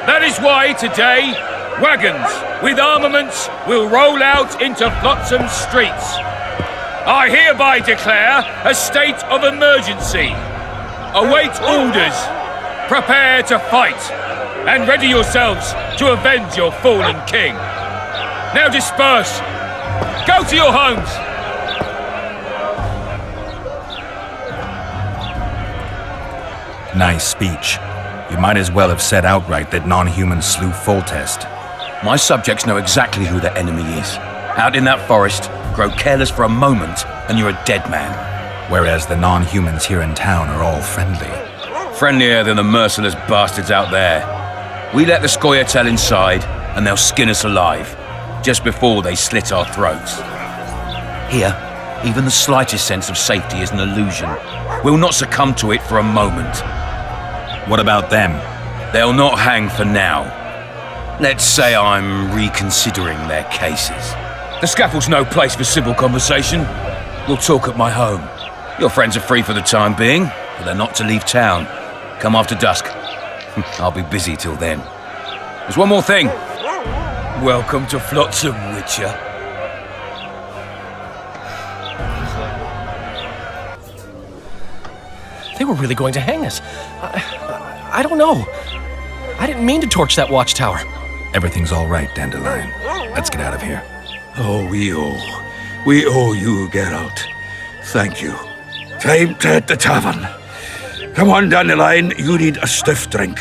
C: That is why today, wagons with armaments will roll out into Flotsam streets. I hereby declare a state of emergency. Await orders. Prepare to fight. And ready yourselves to avenge your fallen king. Now disperse. Go to your homes.
G: Nice speech. You might as well have said outright that non-humans slew Foltest.
N: My subjects know exactly who their enemy is. Out in that forest, grow careless for a moment, and you're a dead man.
G: Whereas the non-humans here in town are all friendly.
N: Friendlier than the merciless bastards out there. We let the Scoia'tael inside, and they'll skin us alive, just before they slit our throats. Here, even the slightest sense of safety is an illusion. We'll not succumb to it for a moment.
G: What about them?
N: They'll not hang for now. Let's say I'm reconsidering their cases. The scaffold's no place for civil conversation. We'll talk at my home. Your friends are free for the time being, but they're not to leave town. Come after dusk. I'll be busy till then. There's one more thing. Welcome to Flotsam, Witcher.
O: They were really going to hang us. I don't know. I didn't mean to torch that watchtower.
G: Everything's all right, Dandelion. Let's get out of here.
P: Oh, we owe you, Geralt. Thank you. Time to hit the tavern. Come on, Dandelion, you need a stiff drink.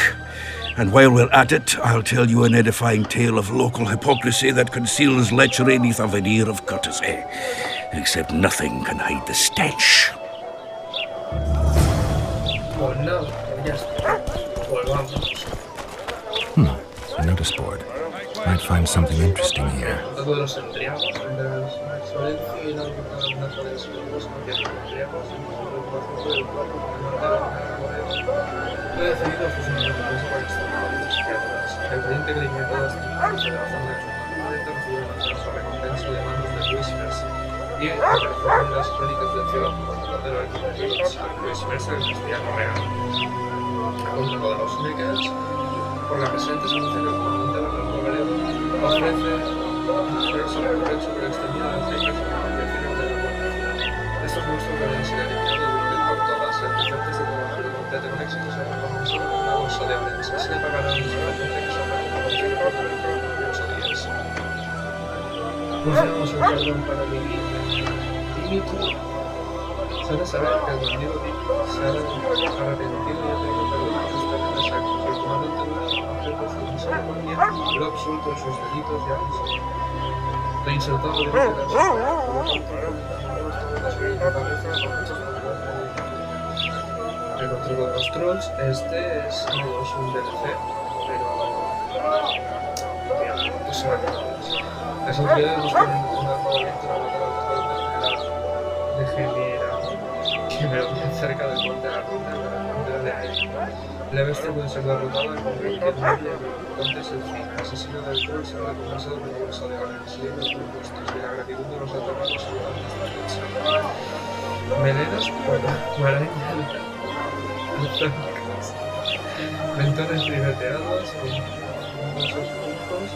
P: And while we're at it, I'll tell you an edifying tale of local hypocrisy that conceals lechery neath a veneer of courtesy. Except nothing can hide the stench.
A: Pues nada, ya está. Pues vamos.
G: A notice board. Might find something interesting here.
A: Todo de los embriagos, entre el Solencio y la naturaleza de los cuerpos, cambiando de embriagos, el cuerpo he decidido fusionar la cosa para extraer las criaturas. El creyente que elimina todas las criaturas de la zona de su planeta recibe una generosa recompensa de manos de Juicio y aparecerán las crónicas del cielo por el de los Juicio el cristiano real. A contrario de los Neckers, por la presente se anuncia que el comandante del rango galego ofrece una generosa recompensa por extendida de las reglas de la variación de la guardia. Estos monstruos deben ser eliminados de por todas las defectos de trabajo que completen un éxito se recompensado con una bolsa de ores. Se le pagará un salario que se habrá conseguido por dentro de 8 días. Funcionamos el perdón para vivir. Dimitri se ha de saber que el bandido Dimitri se ha arrepentido y ha pedido perdón por sus terribles actos. El comandante Duran, objeto de su misericordia, lo absuelto de sus delitos ya lo insertado de la el control de los trolls, este es un DLC, pero pues se va a quedar. Las autoridades nos ponen un armamento para matar al troll de Genera, que me lo cerca del monte de la ronda de aire. La bestia puede ser derrotada con cualquier medio, lo importante es el fin. El asesino del troll será recompensado con una bolsa de oro. Siguen los propuestos y la gratitud de los atrapados ayudan a esta fecha. Melenas por la guaraña mentones ribeteados con esos puntos.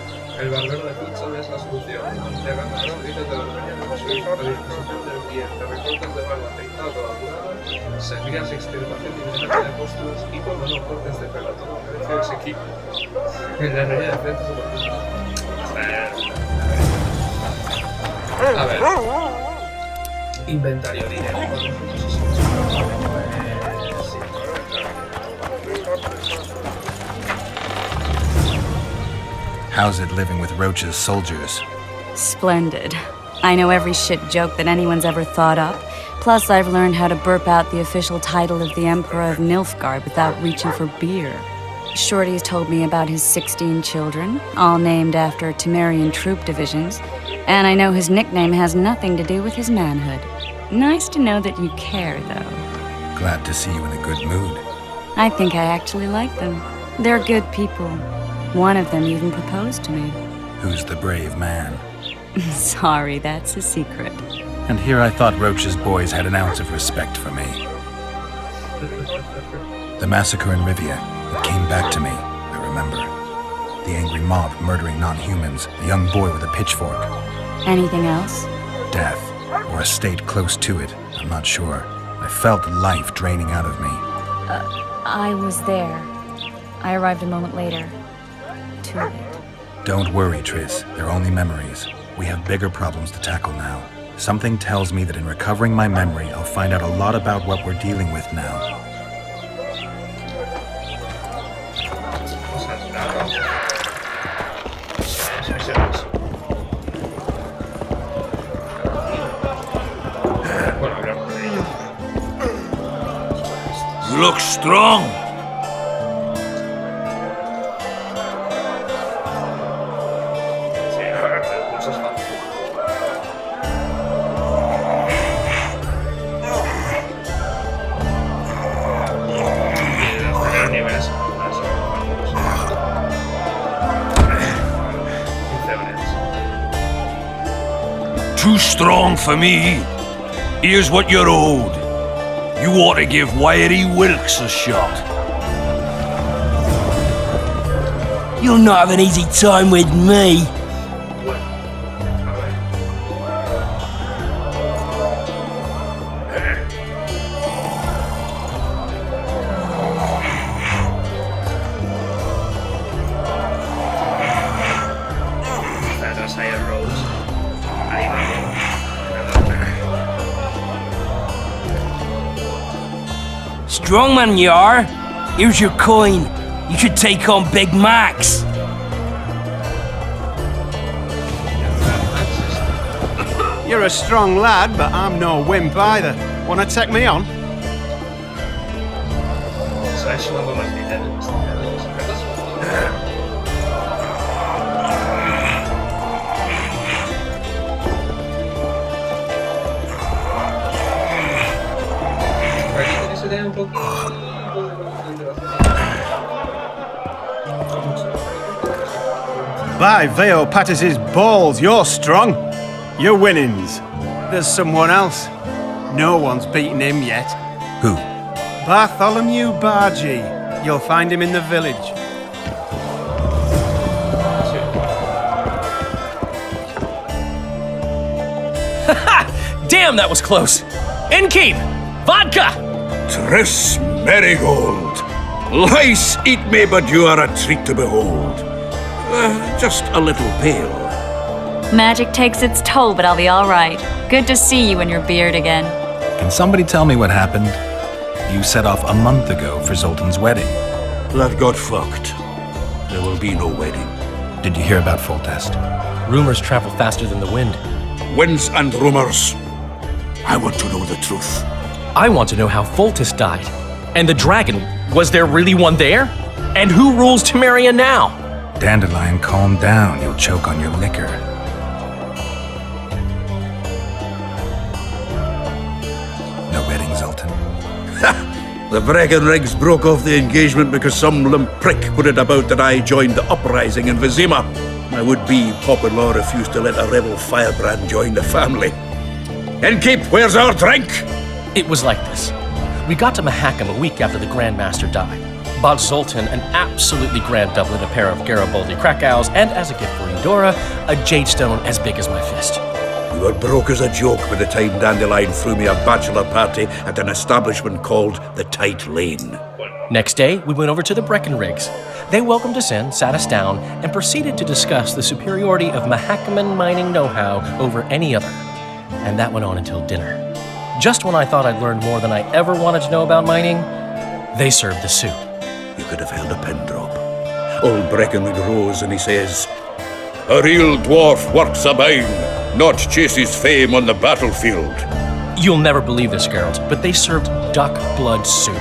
A: El barbero de Pizza es la solución. Le gana los servicios de la dueña de su hija a disposición del cliente. Recortes de barba, afeitado, apurado, sangrías, extirpación y drenaje de póstulos y como no cortes de pelo. Todo precio ese equipo. En la realidad de frente a ver. Inventario dinero.
G: How's it living with Roach's soldiers?
E: Splendid. I know every shit joke that anyone's ever thought up. Plus, I've learned how to burp out the official title of the Emperor of Nilfgaard without reaching for beer. Shorty's told me about his 16 children, all named after Temerian troop divisions, and I know his nickname has nothing to do with his manhood. Nice to know that you care, though.
G: Glad to see you in a good mood.
E: I think I actually like them. They're good people. One of them even proposed to me.
G: Who's the brave man?
E: Sorry, that's a secret.
G: And here I thought Roach's boys had an ounce of respect for me. The massacre in Rivia, it came back to me, I remember. The angry mob murdering non-humans, a young boy with a pitchfork.
E: Anything else?
G: Death, or a state close to it, I'm not sure. I felt life draining out of me.
E: I was there. I arrived a moment later. Too late.
G: Don't worry, Triss. They're only memories. We have bigger problems to tackle now. Something tells me that in recovering my memory, I'll find out a lot about what we're dealing with now.
H: You look strong. Too strong for me. Here's what you're owed. You ought to give Wiry Wilkes a shot.
M: You'll not have an easy time with me. Strong man you are. Here's your coin. You should take on Big Max.
Q: You're a strong lad, but I'm no wimp either. Wanna take me on? By Veo Pattis's balls, you're strong. You're winnings. There's someone else. No one's beaten him yet.
G: Who?
Q: Bartholomew Bargy. You'll find him in the village.
O: Damn, that was close. Innkeep! Vodka!
P: Triss Marigold. Lice eat me, but you are a treat to behold. Just a little pale.
E: Magic takes its toll, but I'll be all right. Good to see you in your beard again.
G: Can somebody tell me what happened? You set off a month ago for Zoltan's wedding.
P: That got fucked. There will be no wedding.
G: Did you hear about Foltest?
O: Rumors travel faster than the wind.
P: Winds and rumors. I want to know the truth.
O: I want to know how Foltest died. And the dragon, was there really one there? And who rules Temeria now?
G: Dandelion, calm down. You'll choke on your liquor. No wedding, Zoltan.
P: The Breckenrigs broke off the engagement because some limp prick put it about that I joined the uprising in Vizima. My would-be Poplar refused to let a rebel firebrand join the family. Innkeep, where's our drink?
O: It was like this. We got to Mahakam a week after the Grand Master died. Bought Zoltan an absolutely grand doublet, a pair of Garibaldi Krakows, and as a gift for Eudora, a jade stone as big as my fist.
P: We were broke as a joke by the time Dandelion threw me a bachelor party at an establishment called the Tight Lane.
O: Next day, we went over to the Breckenrigs. They welcomed us in, sat us down, and proceeded to discuss the superiority of Mahakaman mining know-how over any other. And that went on until dinner. Just when I thought I'd learned more than I ever wanted to know about mining, they served the soup.
P: You could have held a pin drop. Old Breckenridge rose and he says, "A real dwarf works a mine, not chases fame on the battlefield."
O: You'll never believe this, Geralt, but they served duck blood soup.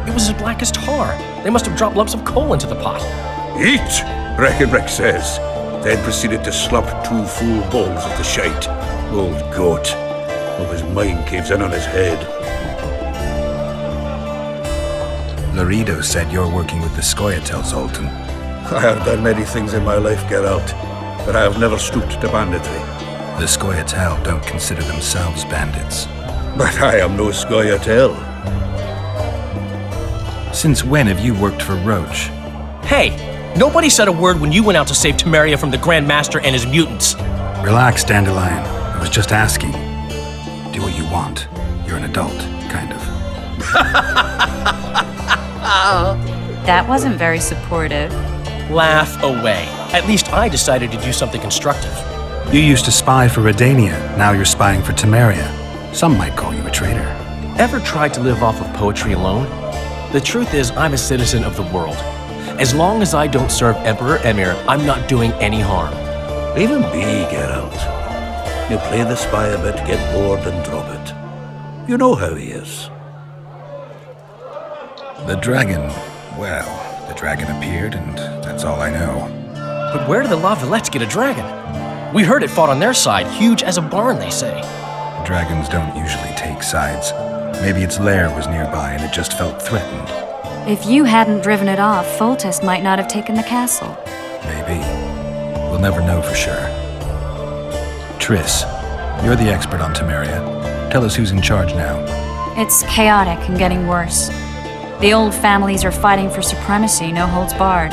O: It was as black as tar. They must have dropped lumps of coal into the pot.
P: "Eat," Breckenridge says, then proceeded to slurp 2 full bowls of the shite. Old goat. Well, his mind caves in on his head.
G: Laredo said you're working with the Scoia'tael, Zoltan.
P: I have done many things in my life, Geralt, but I have never stooped to banditry.
G: The Scoia'tael don't consider themselves bandits.
P: But I am no Scoia'tael.
G: Since when have you worked for Roach?
O: Hey, nobody said a word when you went out to save Temeria from the Grand Master and his mutants.
G: Relax, Dandelion. I was just asking. Do what you want. You're an adult, kind of.
E: That wasn't very supportive.
O: Laugh away. At least I decided to do something constructive.
G: You used to spy for Redania. Now you're spying for Temeria. Some might call you a traitor.
O: Ever tried to live off of poetry alone? The truth is, I'm a citizen of the world. As long as I don't serve Emperor Emir, I'm not doing any harm.
P: Even me, Geralt. You play the spy a bit, get bored and drop it. You know how he is.
G: The dragon. Well, the dragon appeared, and that's all I know.
O: But where did the Lavalettes get a dragon? We heard it fought on their side, huge as a barn, they say.
G: Dragons don't usually take sides. Maybe its lair was nearby and it just felt threatened.
E: If you hadn't driven it off, Foltest might not have taken the castle.
G: Maybe. We'll never know for sure. Triss, you're the expert on Temeria. Tell us who's in charge now.
E: It's chaotic and getting worse. The old families are fighting for supremacy, no holds barred.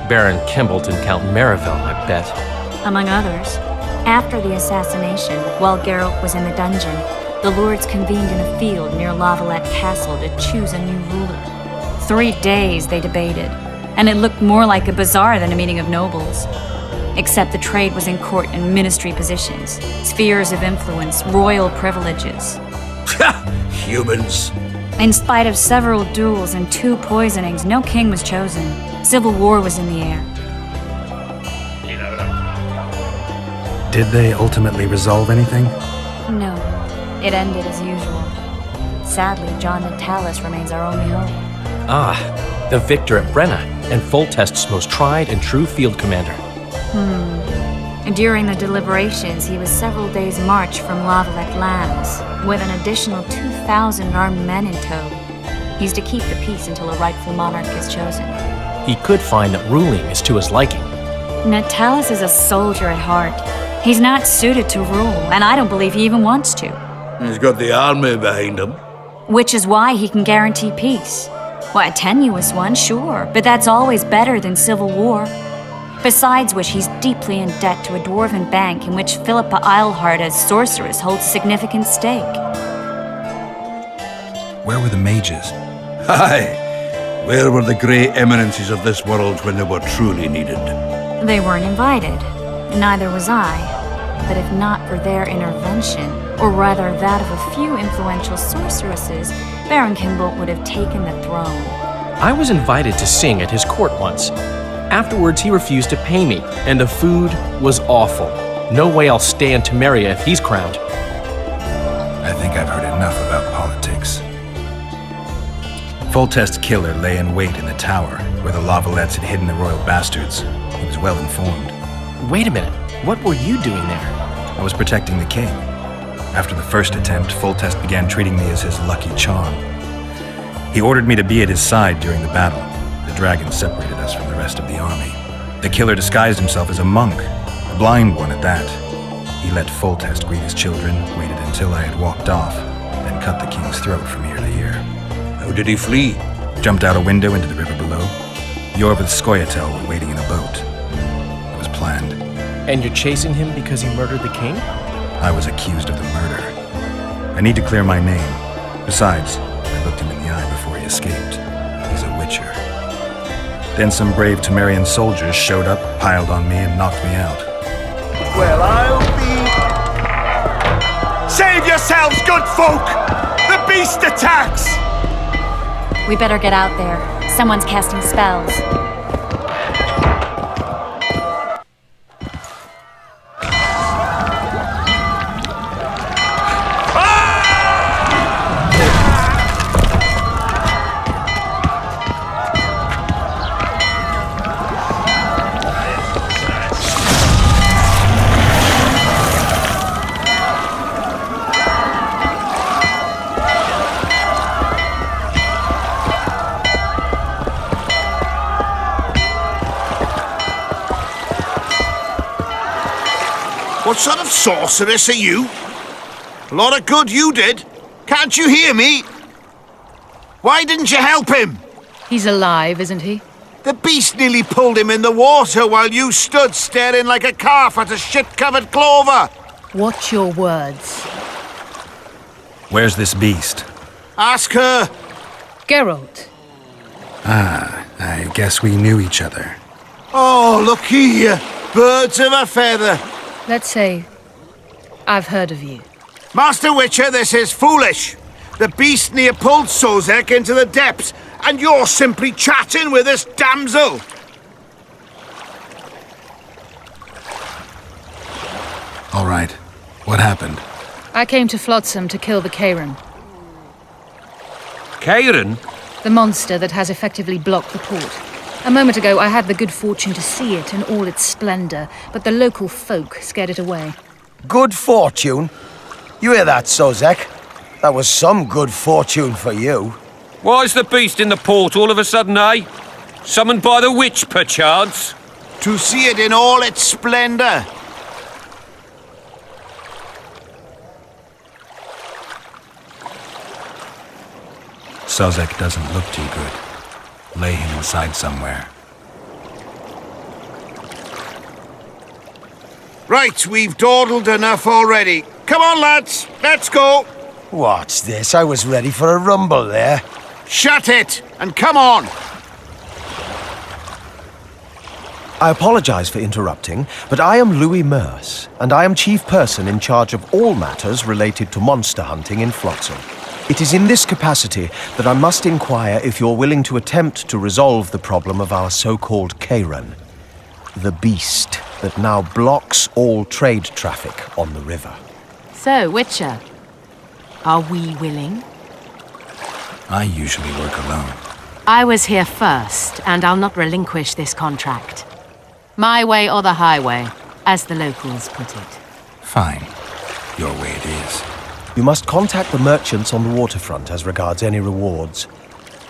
O: Baron Kimbolt and Count Marivel, I bet.
E: Among others. After the assassination, while Geralt was in the dungeon, the lords convened in a field near Lavalette Castle to choose a new ruler. 3 days they debated, and it looked more like a bazaar than a meeting of nobles. Except the trade was in court and ministry positions, spheres of influence, royal privileges.
P: Humans.
E: In spite of several duels and 2 poisonings, no king was chosen. Civil war was in the air.
G: Did they ultimately resolve anything?
E: No, it ended as usual. Sadly, John Natalis remains our only hope.
O: Ah, the victor at Brenna, and Foltest's most tried and true field commander.
E: During the deliberations, he was several days' march from Lavalette lands, with an additional 2,000 armed men in tow. He's to keep the peace until a rightful monarch is chosen.
O: He could find that ruling is to his liking.
E: Natalis is a soldier at heart. He's not suited to rule, and I don't believe he even wants to.
P: He's got the army behind him.
E: Which is why he can guarantee peace. Why, a tenuous one, sure, but that's always better than civil war. Besides which, he's deeply in debt to a dwarven bank in which Philippa Eilhart as sorceress holds a significant stake.
G: Where were the mages?
P: Aye. Where were the grey eminences of this world when they were truly needed?
E: They weren't invited. Neither was I. But if not for their intervention, or rather that of a few influential sorceresses, Baron Kimbolt would have taken the throne.
O: I was invited to sing at his court once. Afterwards, he refused to pay me, and the food was awful. No way I'll stay in Temeria if he's crowned.
G: I think I've heard enough about politics. Foltest's killer lay in wait in the tower, where the Lavalettes had hidden the royal bastards. He was well informed.
O: Wait a minute. What were you doing there?
G: I was protecting the king. After the first attempt, Foltest began treating me as his lucky charm. He ordered me to be at his side during the battle. The dragon separated us from the rest of the army. The killer disguised himself as a monk, a blind one at that. He let Foltest greet his children, waited until I had walked off, then cut the king's throat from ear to ear.
P: How did he flee?
G: Jumped out a window into the river below. Yorva the Scoia'tael were waiting in a boat. It was planned.
O: And you're chasing him because he murdered the king?
G: I was accused of the murder. I need to clear my name. Besides, I looked him in the eye before he escaped. He's a witcher. Then some brave Temerian soldiers showed up, piled on me, and knocked me out.
N: Well, I'll be... Save yourselves, good folk! The beast attacks!
E: We better get out there. Someone's casting spells.
N: What sort of sorceress are you? A lot of good you did. Can't you hear me? Why didn't you help him?
R: He's alive, isn't he?
N: The beast nearly pulled him in the water while you stood staring like a calf at a shit-covered clover.
R: Watch your words.
G: Where's this beast?
N: Ask her.
R: Geralt.
G: Ah, I guess we knew each other.
N: Oh, look here. Birds of a feather.
R: Let's say I've heard of you.
N: Master Witcher, this is foolish. The beast near pulled Sozek into the depths, and you're simply chatting with this damsel.
G: All right. What happened?
R: I came to Flotsam to kill the Karen.
P: Karen?
R: The monster that has effectively blocked the port. A moment ago, I had the good fortune to see it in all its splendor, but the local folk scared it away.
S: Good fortune? You hear that, Sozek? That was some good fortune for you.
P: Why's the beast in the port all of a sudden, eh? Summoned by the witch, perchance?
N: To see it in all its splendor.
G: Sozek doesn't look too good. Lay him inside somewhere.
N: Right, we've dawdled enough already. Come on, lads, let's go.
S: What's this? I was ready for a rumble there.
N: Shut it, and come on.
T: I apologize for interrupting, but I am Louis Merce, and I am chief person in charge of all matters related to monster hunting in Flotsam. It is in this capacity that I must inquire if you're willing to attempt to resolve the problem of our so-called Karen, the beast that now blocks all trade traffic on the river.
U: So, Witcher, are we willing?
G: I usually work alone.
U: I was here first, and I'll not relinquish this contract. My way or the highway, as the locals put it.
G: Fine. Your way it is.
T: You must contact the merchants on the waterfront as regards any rewards.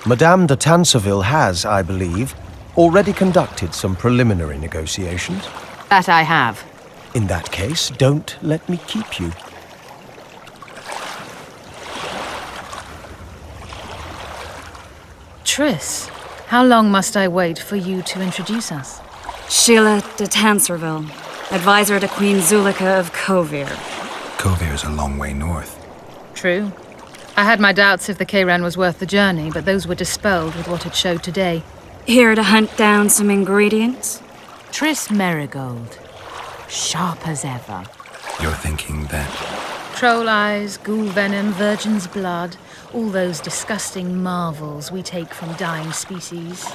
T: Madame de Tanseville has, I believe, already conducted some preliminary negotiations.
U: That I have.
T: In that case, don't let me keep you.
R: Triss, how long must I wait for you to introduce us?
E: Sheila de Tanserville, advisor to Queen Zulika of Kovir.
G: Kovir's a long way north.
R: True. I had my doubts if the Karen was worth the journey, but those were dispelled with what it showed today.
E: Here to hunt down some ingredients?
U: Triss Merigold. Sharp as ever.
G: You're thinking that...
R: Troll eyes, ghoul venom, virgin's blood, all those disgusting marvels we take from dying species,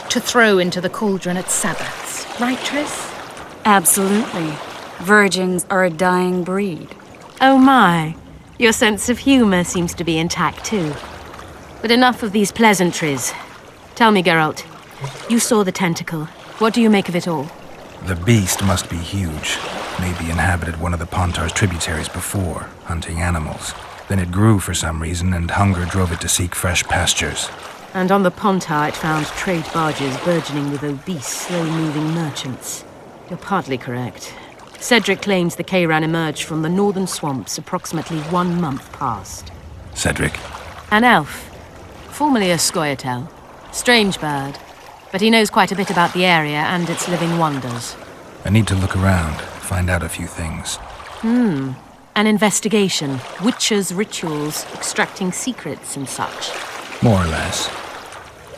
R: to throw into the cauldron at Sabbaths. Right, Triss?
E: Absolutely. Virgins are a dying breed.
U: Oh my. Your sense of humor seems to be intact too. But enough of these pleasantries. Tell me, Geralt, you saw the tentacle. What do you make of it all?
G: The beast must be huge. Maybe inhabited one of the Pontar's tributaries before, hunting animals. Then it grew for some reason, and hunger drove it to seek fresh pastures.
U: And on the Pontar it found trade barges burgeoning with obese, slow-moving merchants. You're partly correct. Cedric claims the Karen emerged from the northern swamps approximately 1 month past.
G: Cedric?
U: An elf. Formerly a Scoia'tael. Strange bird. But he knows quite a bit about the area and its living wonders.
G: I need to look around, find out a few things.
U: An investigation. Witches' rituals, extracting secrets and such.
G: More or less.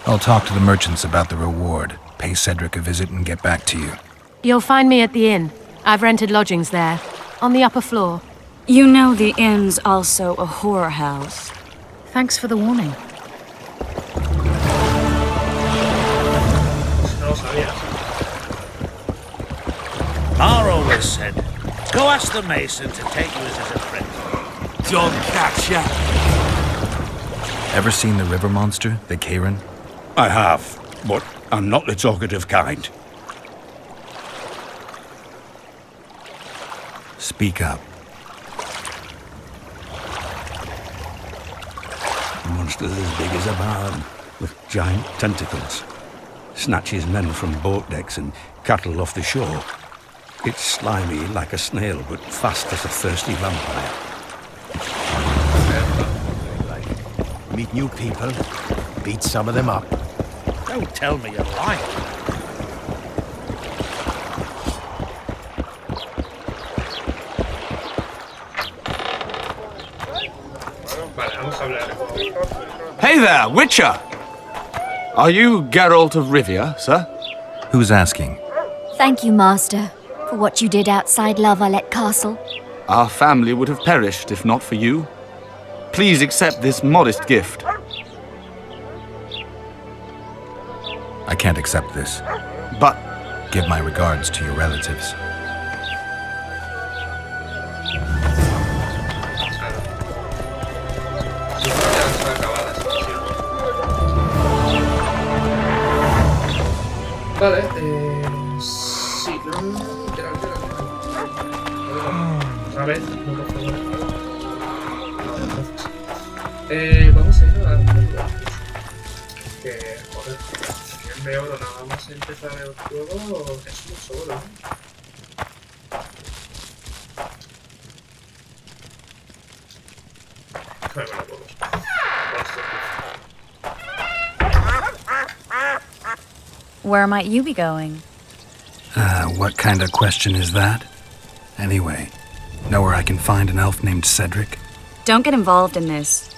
G: I'll talk to the merchants about the reward, pay Cedric a visit, and get back to you.
U: You'll find me at the inn. I've rented lodgings there, on the upper floor.
E: You know the inn's also a whorehouse.
R: Thanks for the warning.
D: Mar always said, go ask the mason to take you as his apprentice. Don't catch ya.
G: Ever seen the river monster, the Karen?
P: I have, but I'm not the talkative kind.
G: Speak up.
P: Monsters as big as a barn, with giant tentacles. Snatches men from boat decks and cattle off the shore. It's slimy like a snail, but fast as a thirsty vampire.
T: Meet new people, beat some of them up.
P: Don't tell me you're lying.
F: Hey there, Witcher! Are you Geralt of Rivia, sir?
G: Who's asking?
V: Thank you, Master, for what you did outside La Valette Castle.
F: Our family would have perished if not for you. Please accept this modest gift.
G: I can't accept this.
F: But...
G: Give my regards to your relatives.
A: Vale, sí, no, literal. Otra vez, no, por favor. Vale, entonces. Vamos a ir a la película. Que, joder, 100 de oro nada más empezar el juego es mucho oro, ¿no?
E: Where might you be going?
G: What kind of question is that? Anyway, know where I can find an elf named Cedric?
E: Don't get involved in this.